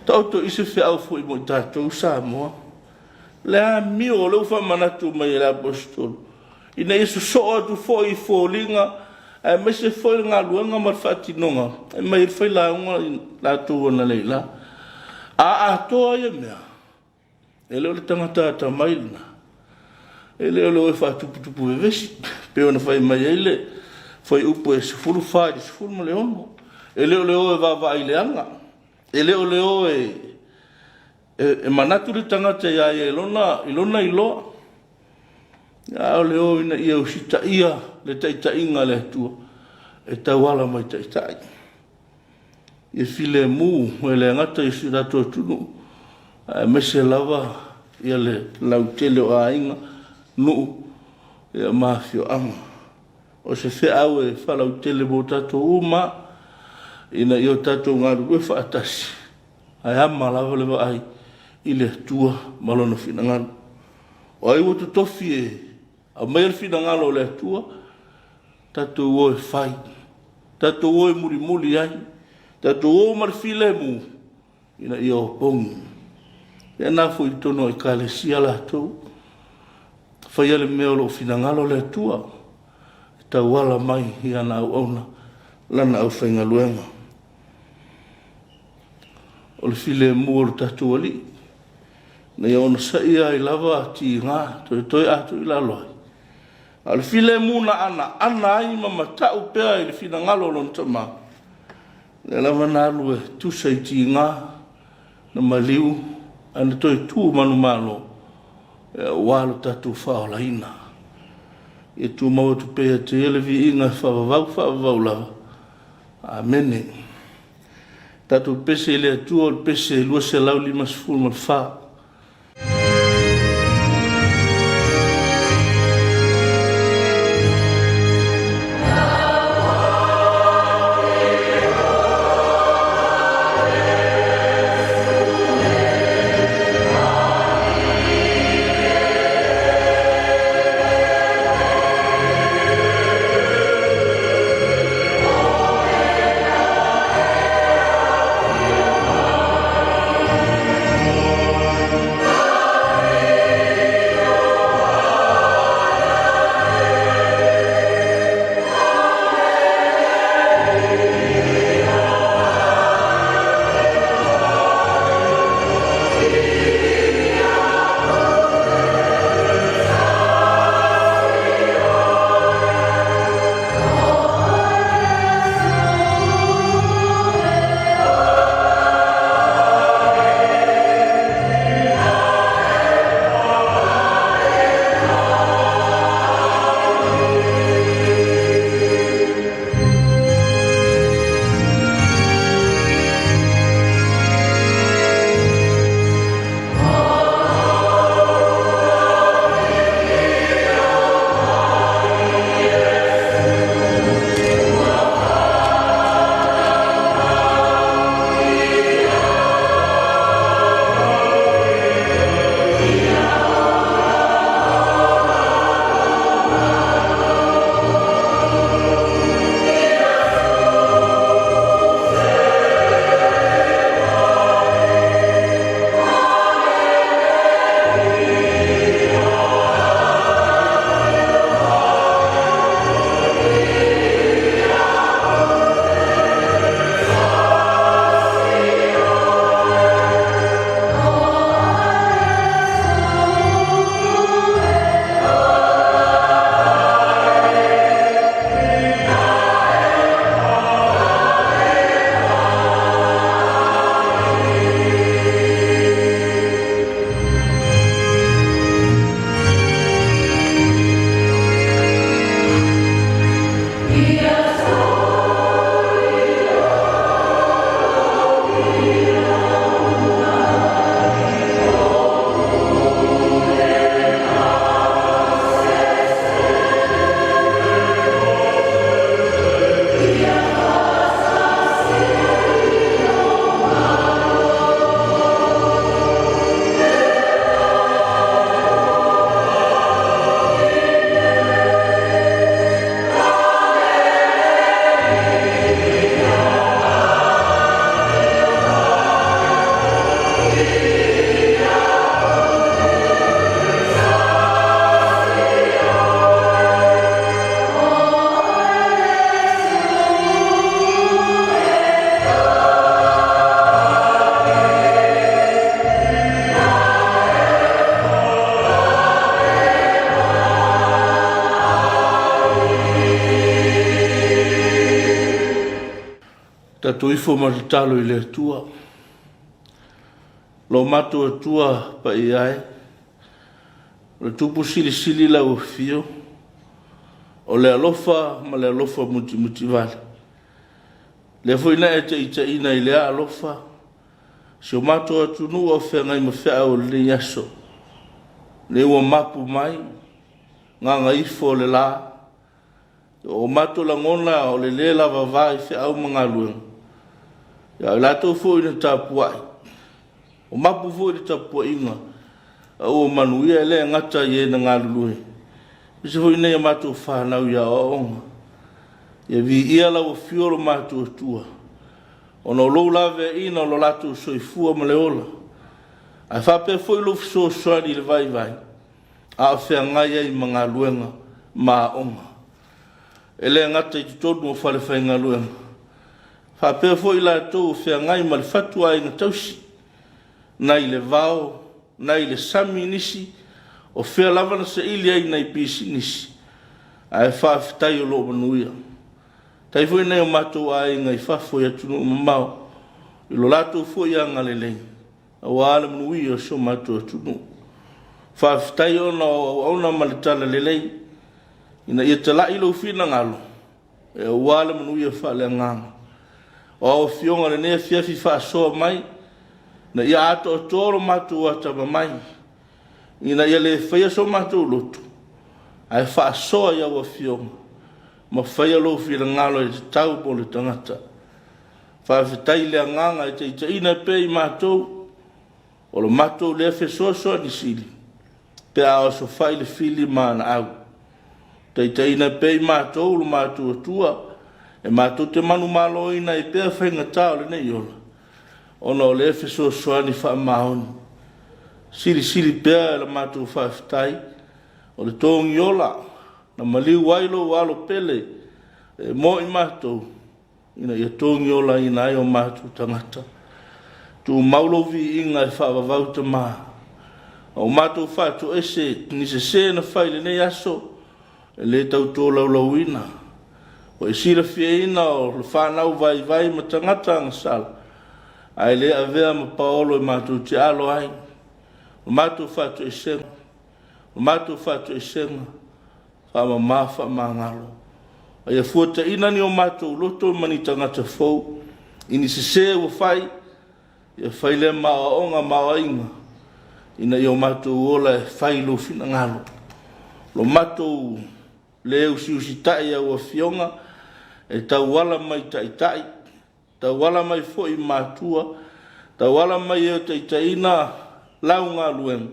Tauto ise whiau fui mo i tātou Samoa. Le a mio o leu whamanatu mai e le apostolo. Ina Yesu so atu foi fōlinga, e me se foi ngā luenga mar whatinonga, e mai whai launga la tūwa na leila. A toa ia mea, e leo le tangata ata mailina, e leo e whatuputupu e vesi, peo na whai mai eile, whai upo e sifuru whai, sifuru ma leono, e leo e wawa i leanga, e leo e manatu le tangata ia e ilona i loa, ia leo ina ia usita ia le taitainga le tua e tauala mai taitai. Ia file mu e le ngata i sirato tunu me se lava ia le lautele o ainga nuu ia mafio anga. O se fe au e fa lautele mo tato uma ina i o tato ngaru e fa atasi. Ai ama lava le ai i le tua malona fina nganu. O ai wotu tofi e a mai fina ngalo le tua tatu o fai tatu o muri ai tatu o mar file mu ina i o pong e na foi tono i kalesia la tu fai ale me o fina ngalo le tua ta wala mai ia na ona lana au fainga luenga o le file mu o tatu ali na ia ona sa ia i lava ti ngā toi atu i la loi. Al file muna ana ai mama tau pea i le fina ngalo lon tama. Le lava nalu e tu saiti ngā na maliu ana toi tu manu malo e walo tatu whao la ina. E tu maua tu pea te elevi inga whavavau lava. Amene. Tatu pese le atua pese lua se lau lima sifuru mal wha. to ifo matalo I le tua. Lo mato tua pa iai. Le tupu sili la o fio. O le alofa ma le alofa muti vale. Le foi na e te ina I le alofa. Se o mato atunu o whenga I mawhea o le yaso. Le ua mapu mai. Nganga ifo le la. O mato la ngona o le lava vai whea au mga luenga. Ya la tau fo I na Tapuai. O mapu fo I na Tapuaiga. O manuia le ngata ye na ngalului. Se fo I na mato whanau ya onga. Ya vi ia la o fioro mato tua. O no lo lave ina lo lato soifua ma le ola. Ai whape fo I lo fiso soani le vai. A whea ngai ai mga luenga ma onga. Ele ngata I tutonu o whale whainga luenga. Whapea fo I la tau whea ngai ma le fatua I ngatausi. Nai le vao, nai le sami nisi, o whea lavana sa ili ai nai pisi nisi. Ai whaafitai o loo manuia. Tai fo I nei o matou ai ngai whafo I atunu o mamau. I lo lato fo I anga le lei. A wale manuia o so matou atunu. Whaafitai o na ona maletala le lei. Ina ia tala I lo whina ngalo. E o wale manuia whale nganga. O fionga le nea Afiafi whaasoa mai. Na ia ato o toro matou atama mai. Ina ia le whaia so matou loto. Ai whaasoa ia wa fionga. Ma whaia lo whina ngalo e te tau po le tangata. Whaafitai le nganga e te ina pe I matou. O lo matou le whesoa ni sili. Pe a o so whai le fili maana au. Te ina pe I matou lo matou atua. E matou te manu malo ina I pea whainga tau le nei ola. Ono le whesoa ni wha maoni. Sili pea la matou whaafitai. O le tongi ola. Na maliu wailo walo pele. E mo I matou. Ina ia tongi ola ina ai o matou tangata. Tu maulo vi inga I whaavavau te maa. O matou whaatou ese ni se na whaile nei aso. E le tau tō laulauina. O e sira fia ina o le whanau vai ma tangata ngasala. Ai le avea ma paolo I matou te alo ai. O matou whaatou esenga. O matou whaatou esenga. Wha ma ngalo. Ai a fuata ina ni o matou loto mani tangata fau. Ini se o whai. Ia whai le maonga maoinga. Ina I o matou ola e whai lo fina ngalo. Lo matou le usi tai au a fionga. E tau wala mai tai. Tau wala mai fo I matua. Tau wala mai e taitaina lau ngā luenga.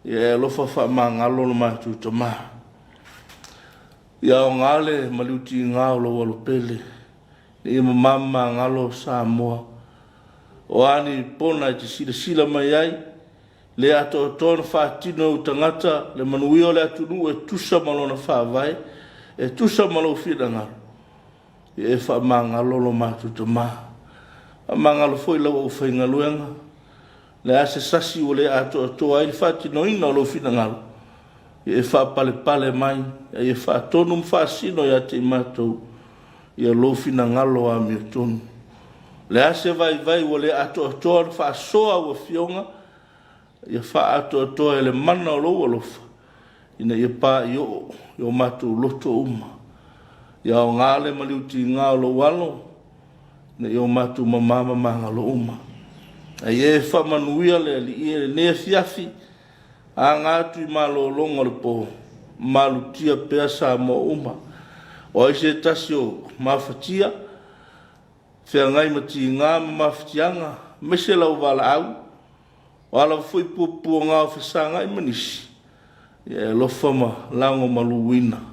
Ia e lofa wha ma ngalo lo matou ta maa. Ia o ngale maluti ngā lo walo pele. Ia mama ngalo Samoa. O ani pona I te sila mai ai. Le ato o tōna whaatino o tangata. Le manuio le atunu e tusa malona whaavai. E tusa malo whina ngalo. Ia e wha ma ngalo lo matou ta maa. A ma ngalo foi lau o whainga luenga. Le ase sasi o le ato o tō ai. Le whaatino ina o lo whina ngalo. Ia e wha pale mai. Ia e wha tonu mwhaasino ia te matou. Ia lo whina ngalo a mi tonu. Le ase vai o le ato o tō wha soa o fionga. Ia wha ato o tō e le mana o lo alofa. Ina ia pā I o matou loto uma. Ia o ngale maliuti ngā o lo walo. Ina ia o matou mamama ngalo uma. Ai e wha manuia le ali ne Afiafi. A ngātu I malo longa le po. Malutia pea Samoa uma. O ise tasi o mawhatia. Whea ngai mati ngā mawhatianga. Mese lau wala au. Wala fui pupu o ngā whasanga I manisi. Ia e lofa ma lango maluwina.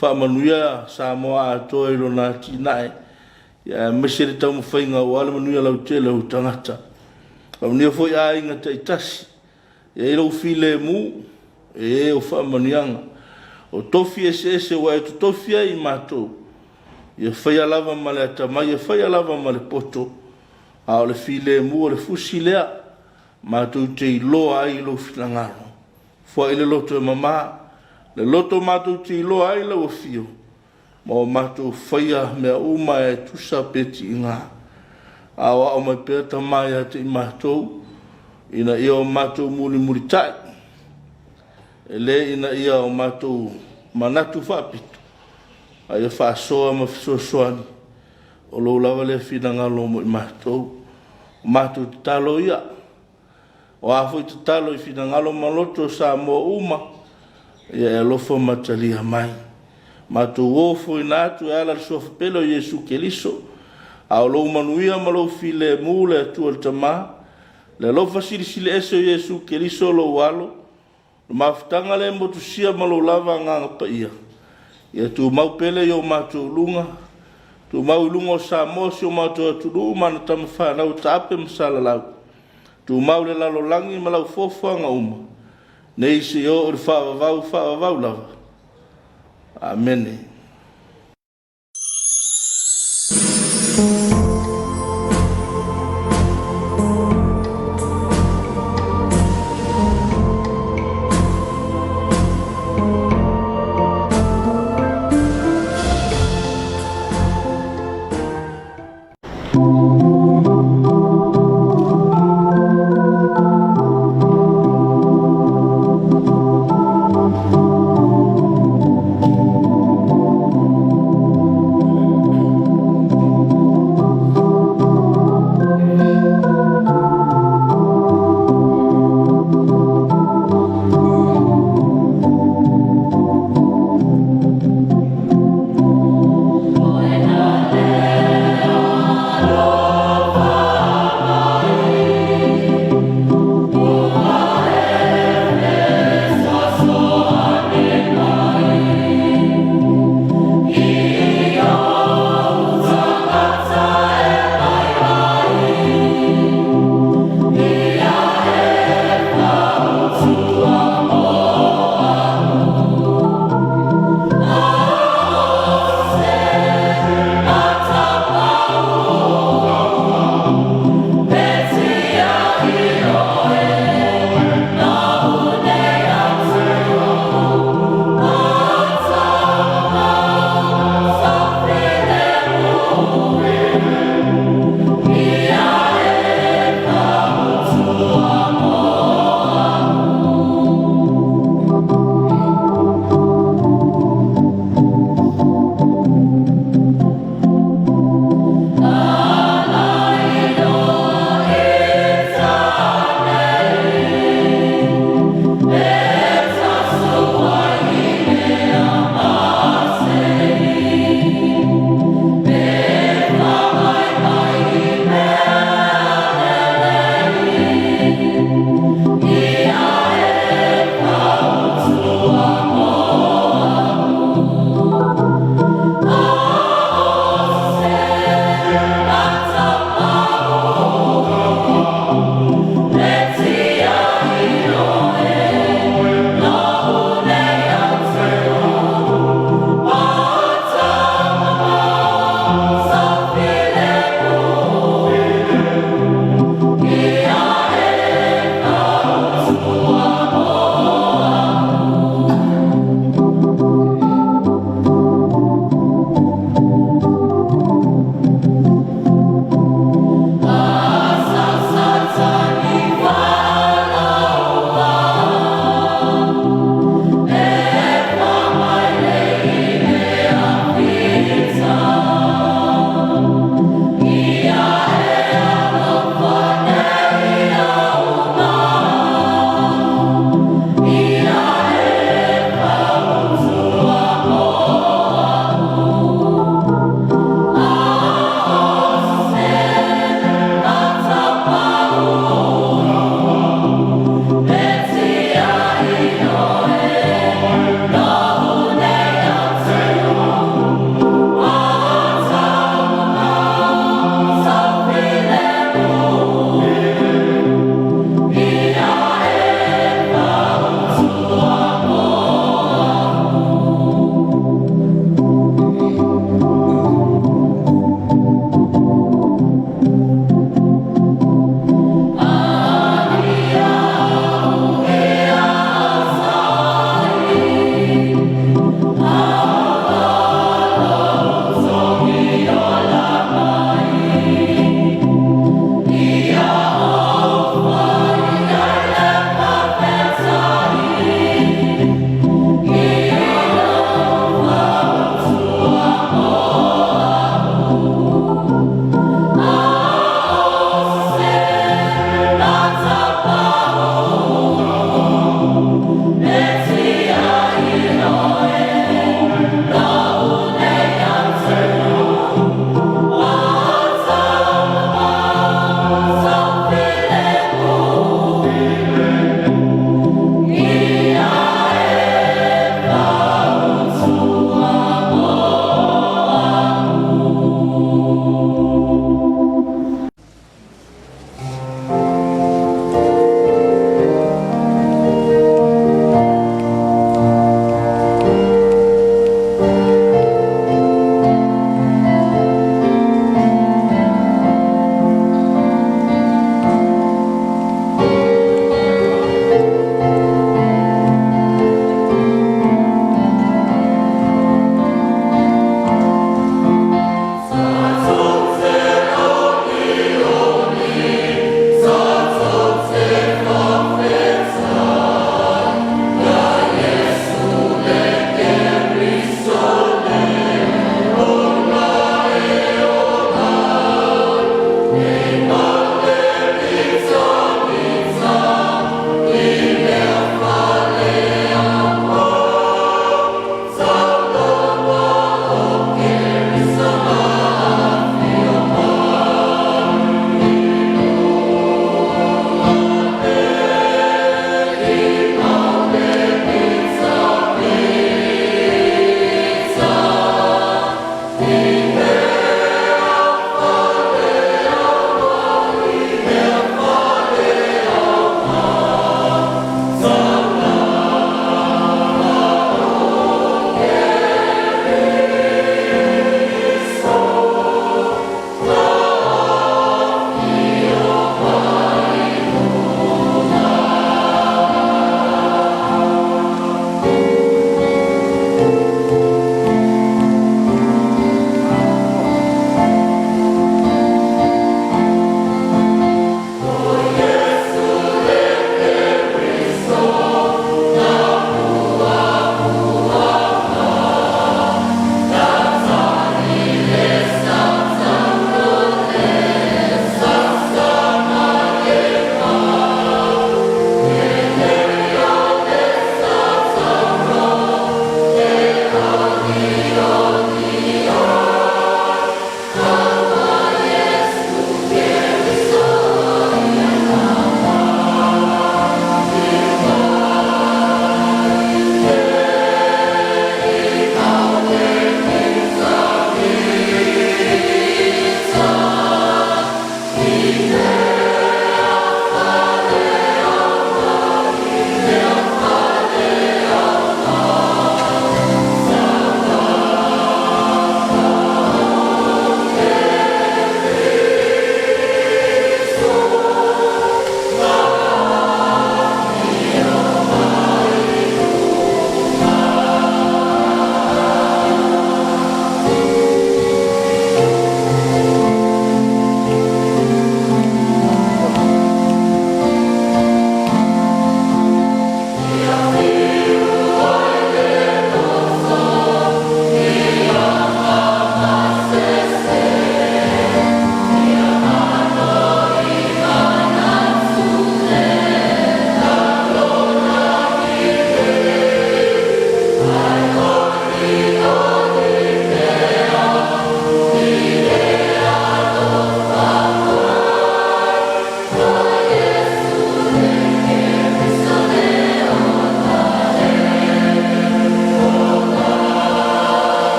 Wha manuia Samoa a toi lo nā tinae. Ia mese re tau mawhainga o ala manuia lau tele o tangata. Manuia fui a inga te itasi. Ia ilo file mu. E o wha manuianga. O tofi ese wa e tu tofi ai matou. Ia whaia lava ma le atamai. Ia whaia lava ma le poto. A o le file mu o le fusi lea. Matou te iloa ai lo finangalo. Fua ile loto e mama. Le loto matou te iloa ai lau fio. mo matou faia mea uma e tusa peti inga awa o mai pea tamai a te matou ina ia o matou muri tai e le ina ia o matou manatu whapito a ia whaasoa ma fisosoani o lo lava le finangalo mo i matou te talo ia o afo i te talo i finangalo maloto sa mo uma ia e alofo matalia mai matou ofo ina atu e ala le sofa pele o Iesu Keliso a o lou manuia ma lou file mu le atua le tamā le lou fasilisili ese o Iesu Keliso lou alo le mafutaga le motusia ma lou lava agaga paia ia tumau pele i o matou luga tumau i luga o Samoa si o matou atunuu ma na tamafanau taape ma salalau tumau le lalolagi ma lau fofoaga uma nei se o le faavavau lava amene.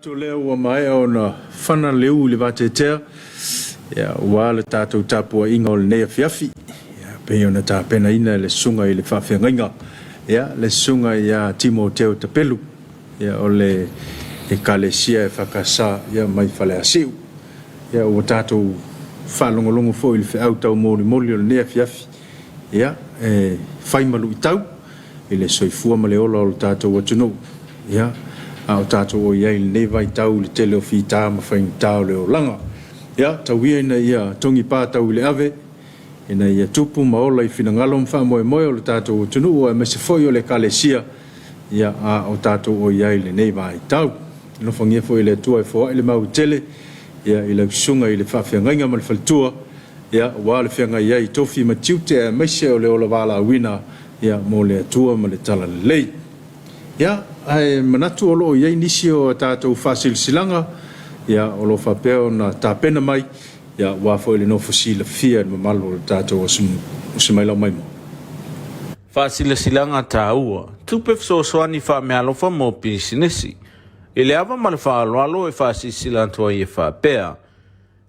Tātou leo ua mai o na whana leu le wātetea. Ia, ua le tātou Tapuaiga o le nei Afiafi. Ia, pei ona tāpena ina le sunga i le whawhiangainga. Ia, le sunga ia Timoteo Tapelu. Ia, o le kalesia e whakasa ia mai whale asiu. Ia, ua tātou whalongolongo fo i le whiau tau mori mori o le nei Afiafi. Ia, whaimalu i tau. I le soifua ma le ola o le tātou atunu. Ia, a o tātou o iai le nei vai tau le tele o whita ma whaing tau le o langa. Ia, tauia ina ia tongi pātau le ave. Ina ia tupu maola i whinangalo mwha moe moe o le tātou o tunu o e mese foi o le kalesia. Ia, a o tātou o iai le nei vai tau. Ino whangia foi le tua e fua i le mau tele. Ia, i le sunga i le whawhiangainga ma le whaltua. Ia, wa le whianga iai tofi ma tiute e mese o le ola wala wina. Ia, mo le atua ma le tala le lei. Ia, ai manatu o loo iai nisi o tātou whasilsilanga. Ia, o lo whapeo na tāpena mai. Ia, wafo ili no fosila fia ma malo o tātou o simailau mai mo. Whasilsilanga tā ua. Tupef so soani wha mea lofa mo pisinesi. Ile ava ma le whaaloalo e whasilsilantua i e whapea.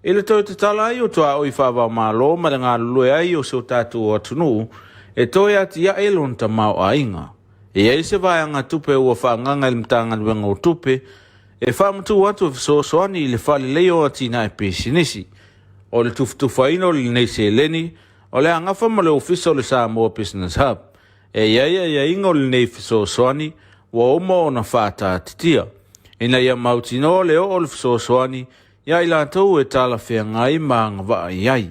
Ile toi te tala ai o toa o i whaava malo ma le ngā lue ai o so tātou o atunu. E toi ati ia elon ta mau a inga. E ai se vai anga tupe ua whaanganga ili mtanga luenga o tupe. E whaamatu atu e soani i le whale leo ati na e pisinisi. O le tufutufa ino li nei se leni. O le angafa ma le ofisa o le Samoa Business Hub. E ia ingo li nei soani. Wa omo o na whata titia. Ina ia mautino leo o le soani. Ia ila tau e tala whea ngai maanga waa iai.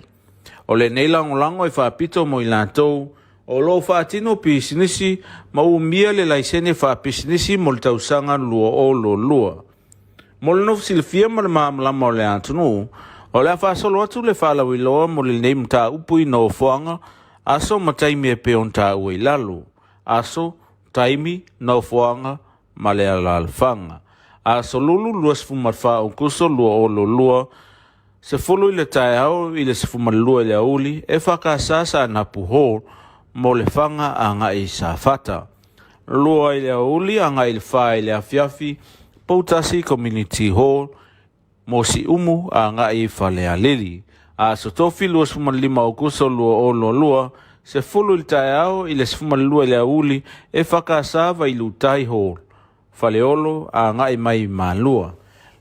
O le nei langolango e whaapito mo ila tau. O lo whaatino pisinisi, ma umia le laisene wha pisinisi mo le tausanga lua o lo lua. Mo le nofu silfia ma le maamalama o le atunu, o le whaasolo atu le whaalawiloa mo le neimu ta upui no fuanga, aso ma taimi e peon ta ue lalu. Aso, taimi, no fuanga, ma le alalfanga. Aso lulu luas fumarfa o kuso lua o lo lua, se fulu i le tae au i le sefumalua i le auli, e whakasasa na puho, mo le fanga a ngai sa fata. Lua i le auli a ngai le whae le Afiafi, Poutasi Community Hall, mo si umu a ngai whale a lili. A so tofi lua sumalima o kuso lua o lua, se fulu il tae au i le sumalua i le auli e whakasava i lutai hall. Whale olo a ngai mai ma lua.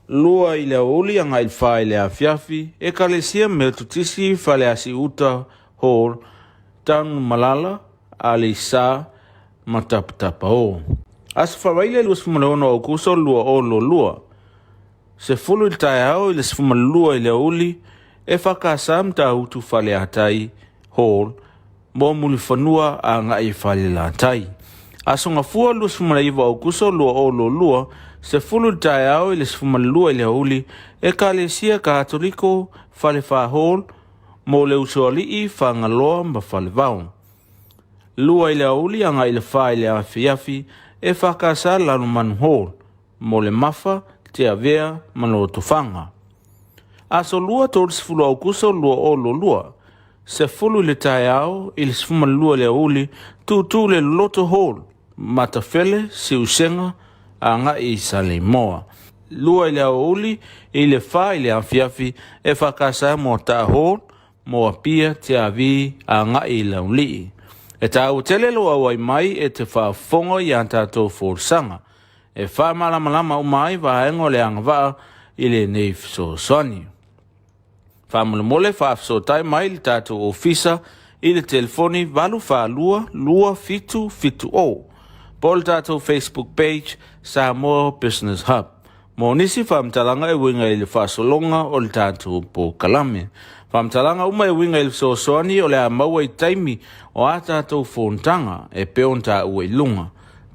Lua i le auli a ngai le whae le Afiafi, e kalesia me tutisi whale a si uta hall, Tang malala ali sa mataptapa o. As whawaile luas fumalona o kuso lua o lo lua. Se fulu il tae au i le fumalua i le uli e whakasam ta utu whale atai hall mo muli whanua a ngai whale la tai. Aso ngā fua luas fumalaiva o kuso lua o lo lua se fulu il tae au i le fumalua i le uli e kalesia katoliko whale wha hall mo le usuali i whangaloa ma whale vau. Lua i le auli anga i le whae le Afiafi e whakasa lanu manu hall, mo le mafa te avea mano tufanga. Aso lua tōris fulu au kuso lua o lo lua, se fulu le tae au i le sfuma lua le auli tu le loto hall, matawhele si usenga anga i Samoa. Lua i le auli i le whae le Afiafi e whakasa mo ta hall, mo apia te avi a ngai lauli. E ta utele loa wai mai e te whaafongo i antato forsanga. E whaamalamalama o mai vaengo le angavaa i le nei soani. Whaamule whaafso tai mai li tato ofisa i le telefoni valu lua fitu o. Pol tato Facebook page Samoa Business Hub. Mo nisi whaamtalanga e winga i le whaasolonga o le tato po kalame. Whamtalanga uma e winga il soani o le a maua i taimi o a tātou whontanga e peon tā ua i lunga.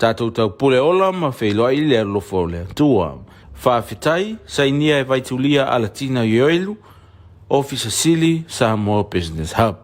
Tātou tau pule ola ma whailoa i le alofo le atua. Whaafitai, sainia e vaitulia alatina ioelu, Officer Sili, Samoa Business Hub.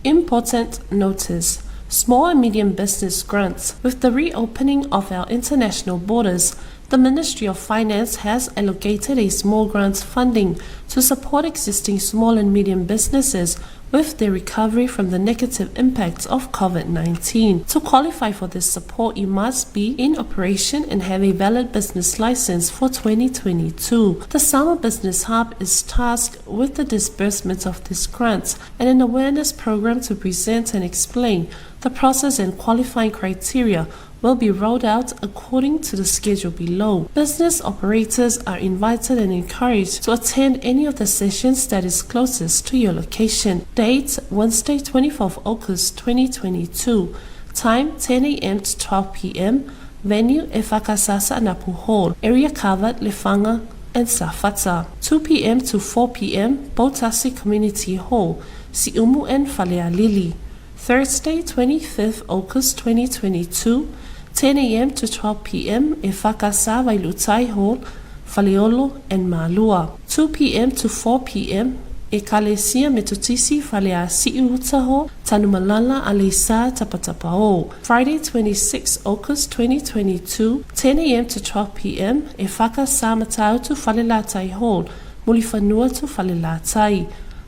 Important notice. Small and medium business grants. With the reopening of our international borders, The Ministry of Finance has allocated a small grants funding to support existing small and medium businesses with their recovery from the negative impacts of COVID-19. To qualify for this support, you must be in operation and have a valid business license for 2022. The Samoa Business Hub is tasked with the disbursement of these grants and an awareness program to present and explain the process and qualifying criteria will be rolled out according to the schedule below. Business operators are invited and encouraged to attend any of the sessions that is closest to your location. Date, Wednesday, 24th August 2022. Time, 10 a.m. to 12 p.m. Venue, EFKS Napu Hall. Area covered, Lefanga and Safata. 2 p.m. to 4 p.m. Botasi Community Hall, Siumu and Falealili. Thursday, 25th August 2022, 10 a.m. to 12 p.m. EFKS Vailutai Hall, Faleolo and Malua. 2 p.m. to 4 p.m. Ekalesia Metutisi Falea Siuutaho, Tanumalala Alisa Tapatapao. Friday, 26th August 2022, 10 a.m. to 12 p.m. EFKS Matau to Falelatai Hall, Mulifanua to Falelatai.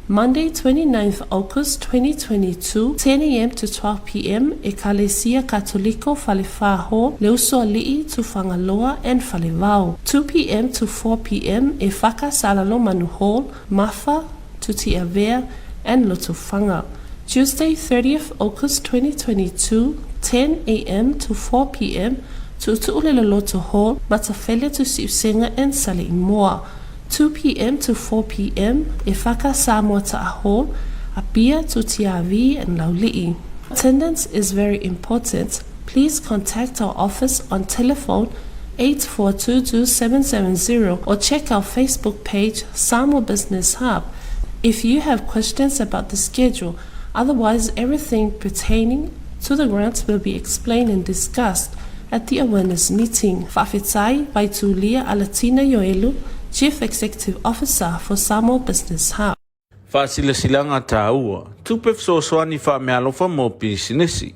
Monday, 29th August 2022, 10 a.m. to 12 p.m. Ekalesia Katoliko Falefa Hall, Leusoali'i to Fangaloa and Falevao. 2 p.m. to 4 p.m. EFKS Alalomanu Hall, Mafa to Tiavea and Lotofanga. Tuesday, 30th August 2022, 10 a.m. to 4 p.m. to Tu'uleloloto Hall, Matafele to Siusenga and Sale'imoa. 2 p.m. to 4 p.m. EFKS Samoa Hall, Apia to Tiavi and Lauli'i. Attendance is very important. Please contact our office on telephone 8422-770 or check our Facebook page Samoa Business Hub if you have questions about the schedule. Otherwise, everything pertaining to the grants will be explained and discussed at the awareness meeting. Fa'afetai Vaitulia Alatina Yoelu, Chief Executive Officer for Samoa Business Hub. Fa'asilasilanga tāua, tupe fesoasoani fa'amealofa mo pisinisi.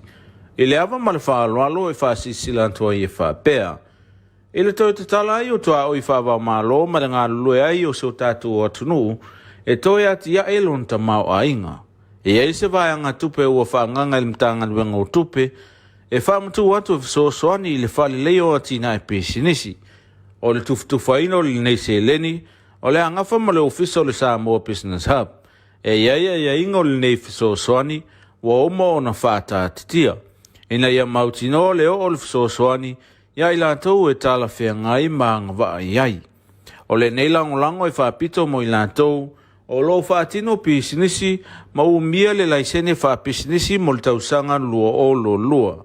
I le ava ma le fa'aloalo e fa'asisilantua i e fa'apea. I le toi tatala ai o toa o i fa'avaomalo ma le galulue ai o se o tātou atunu, e toi ati ia e lon tamao ainga. E ai se vaeanga tupe ua fa'anganga i le mtangaluenga o tupe, e whaamatu atu e fesoasoani i le fa'aleleo atina e pisinisi. O le tufutufaina o le nei se leni, o le angafa ma le ofisa o le Samoa Business Hub. E ia inga o le nei fesoasoani, wa oma o na whata titia. Ina ia mautino leo o le fesoasoani, ia i lātou e tala whea ngai maanga waa iai. O le nei langolango e whapito mo i lātou, o lo whaatino pisinisi, ma umia le laisene whapisinisi mo le tausanga lua o lo lua.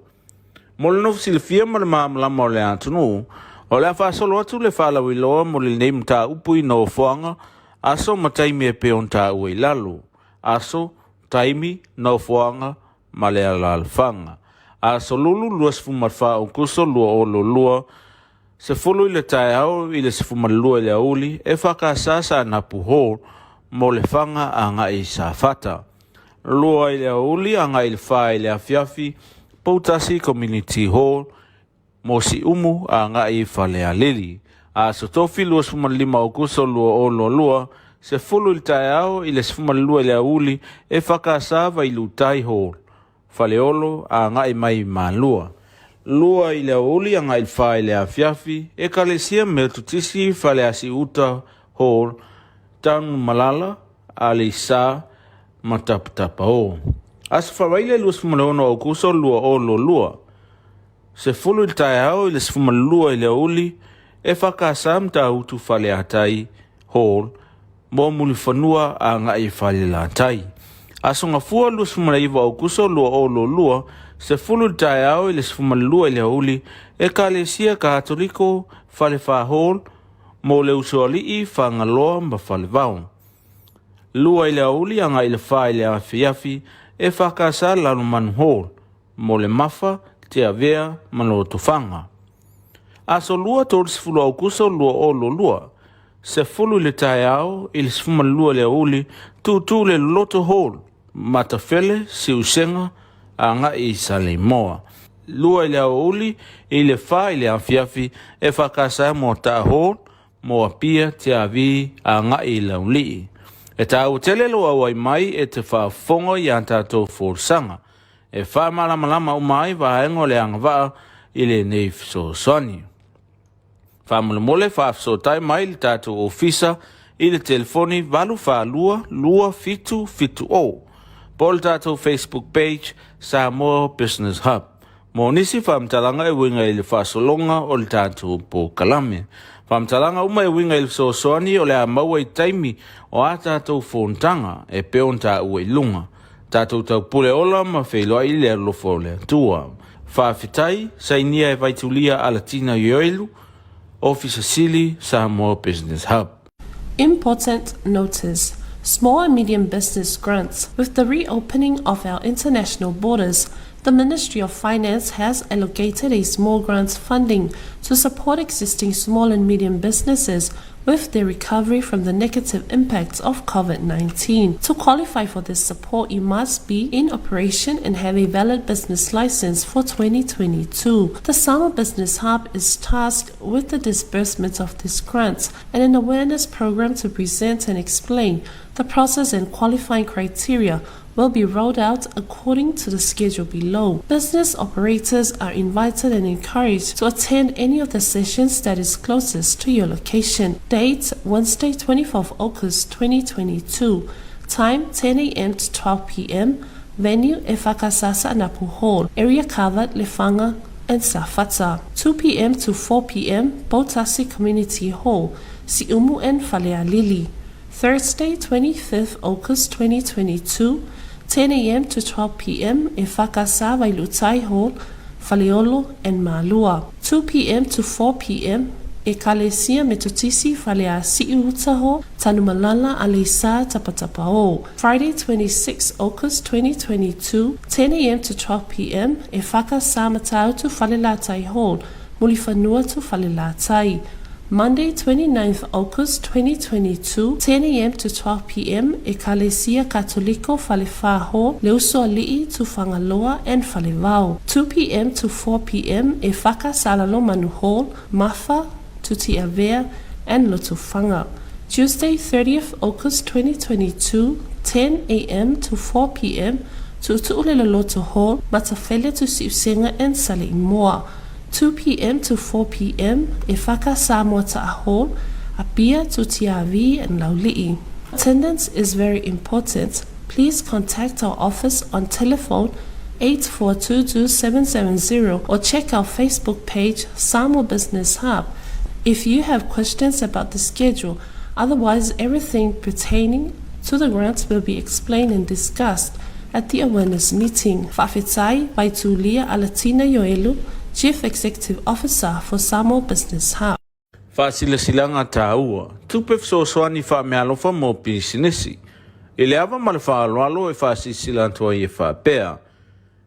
Mo le nofu silifia ma le maamalama o le atunu, o le whaasolo atu le whaalawiloa mo le nei mta upui no whaanga, aso ma taimi e peon ta ue lalo. Aso, taimi, no whaanga, ma le alalwhanga. Aso lulu lua sifumarwha o kuso lua o lo lua, se fulu i le tae au i le sifumarlua i le auli, e whakasasa na puho mo le whanga a ngai sa whata. Lua i le auli a ngai le wha i le Afiafi, Poutasi Community Hall, mo si umu a ngai Falealili. A so tofi lua sifumarlima o kuso lua o lo lua, se fulu i le tae au i le sifumarlua i le auli, e whakasava i lutai hall. Faleolo a ngai mai malua. Lua i le auli a ngai wha i le Afiafi, e kalesia me tutisi Faleasi uta hall, tanu malala, a le isa matapatapa o. As whawaile lua sifumarlua o kuso lua o lo lua. Se fulu i tae au i le sifumarlua i le auli, e whakasam ta utu Faleatai hall, mo mulifanua a ngai Faleatai. Asonga fua lua sifumaraiva o kuso lua o lo lua, se fulu i tae au i le sifumarlua i le auli, e kalesia Katoliko Falefa hall, mo le usualii whangaloa ma Falevao. Lua i le auli a ngai le wha i le Afiafi, e whakasa lalo manu hall, mo le mafa, te avea, mano tofanga. Aso lua tōru sifulu au kuso lua o lo lua, se fulu i le tae au i le sifumarlua le auli, tu le loto hall, matafele si usenga a ngai Sale'imoa. lua i le auli i le wha i le Afiafi e whakasa mo tāhō mo apia te avi a ngai lauli. E tāu tele loa wai mai e te whaafongo i an tātou fōrsanga. E whaamalamalama umai wahengo le angawaa i le nei fisosoni. Whaamule whaafsotai mai le tātou ofisa i le telefoni walu whaalua lua fitu fitu o. Pol tātou Facebook page Samoa Business Hub. Mo nisi whaamtalanga e winga i le whaasolonga o le tātou po kalame. Whaamtalanga uma e winga i le fisosoni o le a maua i taimi o a tātou whontanga e peon tā ua i lunga. Tātou tau pule ola ma whailoa i le alofo le atua. Whaafitai, sainia e vaitulia alatina yoelu, Officer Sili, Samoa Business Hub. Important notice. Small and medium business grants. With the reopening of our international borders, the Ministry of Finance has allocated a small grants funding to support existing small and medium businesses with their recovery from the negative impacts of COVID-19. To qualify for this support, you must be in operation and have a valid business license for 2022. The Samoa Business Hub is tasked with the disbursement of these grants and an awareness program to present and explain the process and qualifying criteria will be rolled out according to the schedule below. Business operators are invited and encouraged to attend any of the sessions that is closest to your location. Date, Wednesday, 24th August 2022. Time, 10 a.m. to 12 p.m. Venue, EFKS Anapu Hall. Area covered, Lefanga and Safata. 2 p.m. to 4 p.m. Botasi Community Hall, Siumu and Falealili. Thursday, 25th August 2022, 10 a.m. to 12 p.m. EFKS Vailutai Hall, Faleolo and Malua. 2 p.m. to 4 p.m. Ekalesia Metotisi Falea Siuutaho, Tanumalala Alisa Tapatapao. Friday, 26th August 2022, 10 a.m. to 12 p.m. EFKS Matau to Falelatai Hall, Mulifanua to Falelatai. Monday, 29th August 2022, 10 a.m. to 12 p.m. Ekalesia Katoliko Falefaho, Leuso Alii to Fangaloa and Falevao. 2 p.m. to 4 p.m. EFKS Alalomanu Hall, Mafa, Tutiavea and Lotofanga. Tuesday, 30th August 2022, 10 a.m. to 4 p.m. Tutuuleloloto Hall, Matafele to Siusenga and Salimoa. 2 p.m. to 4 p.m. EFKS Samoa Hall, Apia, Tutiavi and Laulii. Attendance is very important. Please contact our office on telephone 8422-770 or check our Facebook page Samoa Business Hub if you have questions about the schedule. Otherwise, everything pertaining to the grants will be explained and discussed at the awareness meeting. Fafetai Vaitulia Alatina Yoelu, Chief Executive Officer for Samoa Business Hub. Fasilasilanga taua, tupe fsosoani whamealofa mo pisinesi. Ile ava malwalo e fasisilantua i whapea.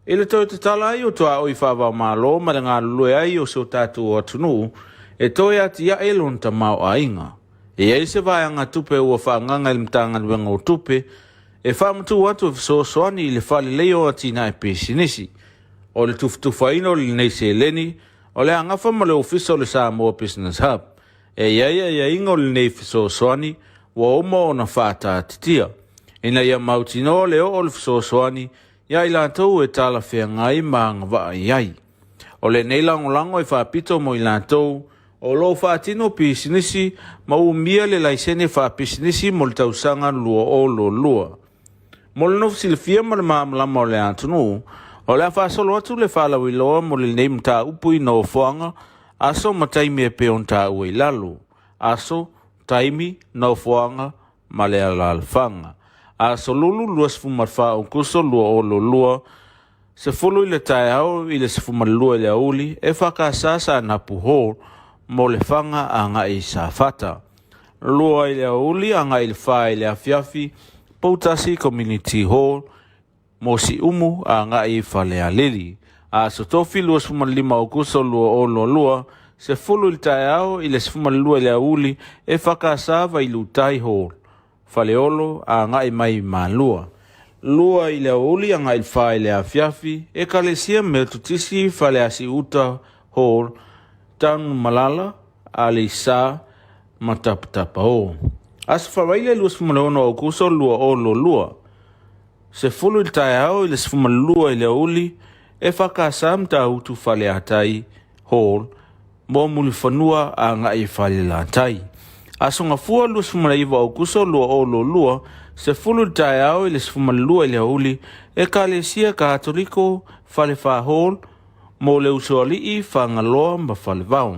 Ile tau te tala ai o toa o i whawa malo ma ngā lue ai o so tātou atunu e toi ati ia elon ta mau ainga. E ai se vaianga tupe ua whaanganga i mtanga luenga o tupe e whaamatu atu fsosoani ile whale leo atina e pisinesi. O le tuftufaina o le nei se leni, o le angafa ma le ofisa o le Samoa Business Hub. E ia inga o le nei fisosoani, wa oma o na whata atitia. Ina ia mautino le o le fisosoani, ia ilantou e tala whea ngai maanga waa iai. O le nei langolango e whapito mo ilantou, o lo whatino pisinisi, ma umia le laisene whapisinisi mo le tausanga lua o lo lua. Mo le nofu silifia ma le maamlama o le antunu, o le whaasolo atu le whalawiloa mo le nei mta upui no whoanga, aso ma taimi e peon ta ue lalo. Aso, taimi, no whoanga, ma le alalwhanga. Aso lulu luas fumarwha o kuso lua o lo lua, se fulu i le tae au i le se fumarlua le auli, e whakasasa na puho mo le whanga a nga i sa fata. Lua i le auli a nga i le wha i le Afiafi, Poutasi Community Hall, mo si umu a nga i whalea lili. A so tofi luas fumarlima o kuso lua o lo lua, se fulu i tae au i le se fumarlua le auli, e whakasava i lutai hall. Faleolo a nga i mai malua. lua i le uli anga il fai le Afiafi e kalesia me tutisi fale asi uta hall tan malala ali sa mataptapa o. As fawaile luas fumalona o kuso lua o lo lua. Se fulu il tae au ili sfumalua i le uli e whakasam ta utu fale atai hall mo muli whanua a nga i fale la atai. Asonga fua luas fumalaiva o kuso lua o lo lua se fulu tae au ili sfumalua i le uli e kalesia katoliko fale fa hall mo le usoali i whangaloa mba fale vau.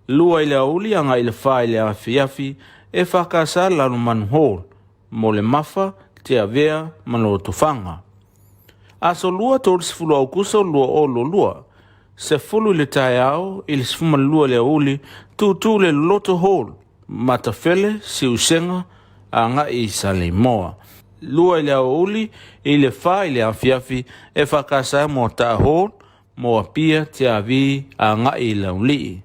Lua i le uli anga i le wha i le Afiafi e whakasa lanu manu hall mo le mafa te avea mano tofanga. Aso lua toris fulu au kuso lua o lo lua. Se fulu le tae au ili sfuma lua le uli tu le loto hall matafele si usenga anga i Samoa. Lua i le uli i le wha i le Afiafi e whakasa mo ta hall mo apia te avi anga i laulii.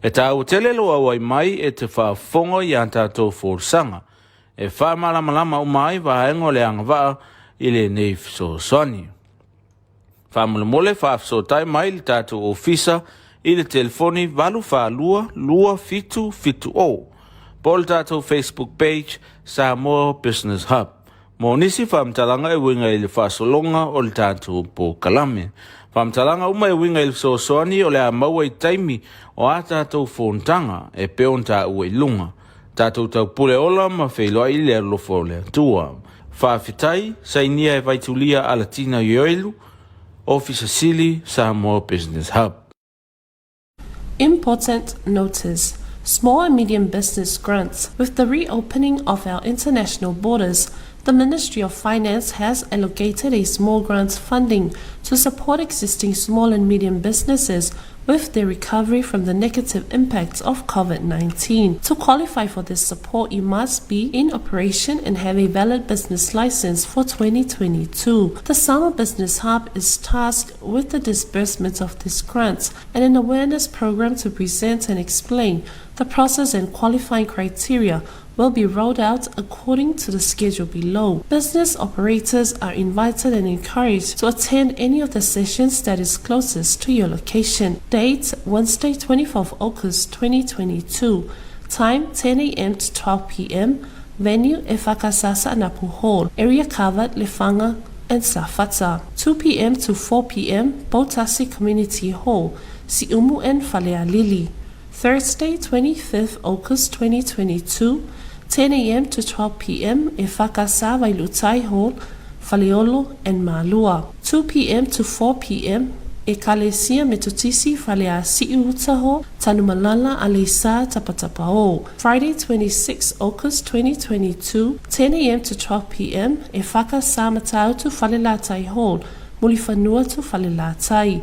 E tau tele loa wai mai e te whaafongo i antato forsanga. E wha malamalama umai vahengo le angavaa i le neif so soni. Wha mulemole whaafso tai mai le tato ofisa i le telefoni valu wha lua fitu o. Pol tato Facebook page Samoa Business Hub. Mo nisi whaamtalanga e winga i le whaasolonga o le tato po kalame. Whaamtalanga uma e winga i le so soni o le a maua i taimi o a tato fontanga e peon ta ue lunga. Tatou tau pule ola ma whailoa i le lofo le tua. Whaafitai, sainia e vaitulia a Latina Yoelu, Officer Sili, Samoa Business Hub. Important notice. Small and medium business grants. With the reopening of our international borders, the Ministry of Finance has allocated a small grants funding to support existing small and medium businesses with their recovery from the negative impacts of COVID-19. To qualify for this support, you must be in operation and have a valid business license for 2022. The Samoa Business Hub is tasked with the disbursement of these grants and an awareness program to present and explain the process and qualifying criteria will be rolled out according to the schedule below. Business operators are invited and encouraged to attend any of the sessions that is closest to your location. Date, Wednesday, 24th August 2022. Time, 10 a.m. to 12 p.m. Venue, EFKS Napu Hall. Area covered, Lefanga and Safata. 2 p.m. to 4 p.m. Botasi Community Hall. Siumu and Falealili. Thursday, 25th August 2022, 10 a.m. to 12 p.m. EFKS Vailutai Hall, Faleolo and Malua. 2 p.m. to 4 p.m. Ekalesia Metutisi Falea Siuutaho, Tanumalala Alisa Tapatapao. Friday, 26th August 2022, 10 a.m. to 12 p.m. EFKS Matautu Falelatai Hall, Mulifanua to Falelatai.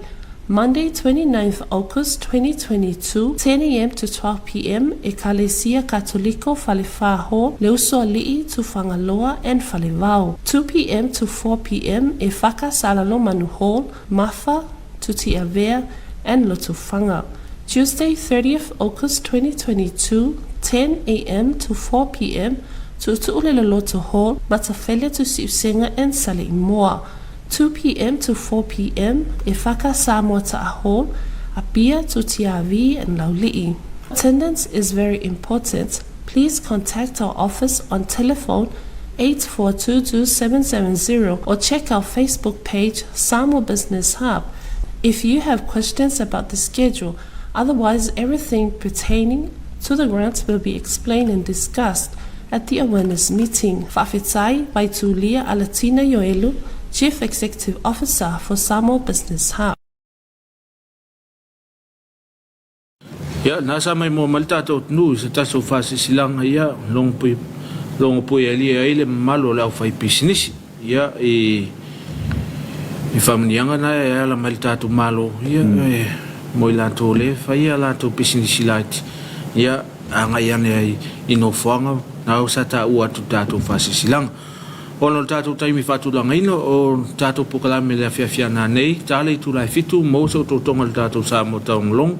Monday, 29th August 2022, 10 a.m. to 12 p.m. Ekalesia Katoliko Falefa Hall, Leusoali'i to Fangaloa and Falevao. 2 p.m. to 4 p.m. EFKS Salalomanu Hall, Mafa to Tiavea and Lotofanga. Tuesday, 30th August 2022, 10 a.m. to 4 p.m. to Tu'uleloloto Hall, Matafelia to Siusenga and Salimoa. 2 p.m. to 4 p.m. EFKS Samoa Hall, Apia to Tiavi and Lauli'i. Attendance is very important. Please contact our office on telephone 8422-770 or check our Facebook page Samoa Business Hub if you have questions about the schedule. Otherwise, everything pertaining to the grants will be explained and discussed at the awareness meeting. Fa'afetai Vaitulia a Latina Yoelu, Chief Executive Officer for Samoa Business Hub. Ya, nasa mai mo malta to nu se taso fasi silanga ya long pui ali ile malo la fai business ya famnianga na ya la malta to malo ya mo la to le fai la to business light ya anga ya ne inofanga na usata uatu tato fasi silanga. Ono tato taimi fatu langa ino o tato pokalame le afiafia na nei tale tu lai fitu mo so to tonga tato Samoa taung long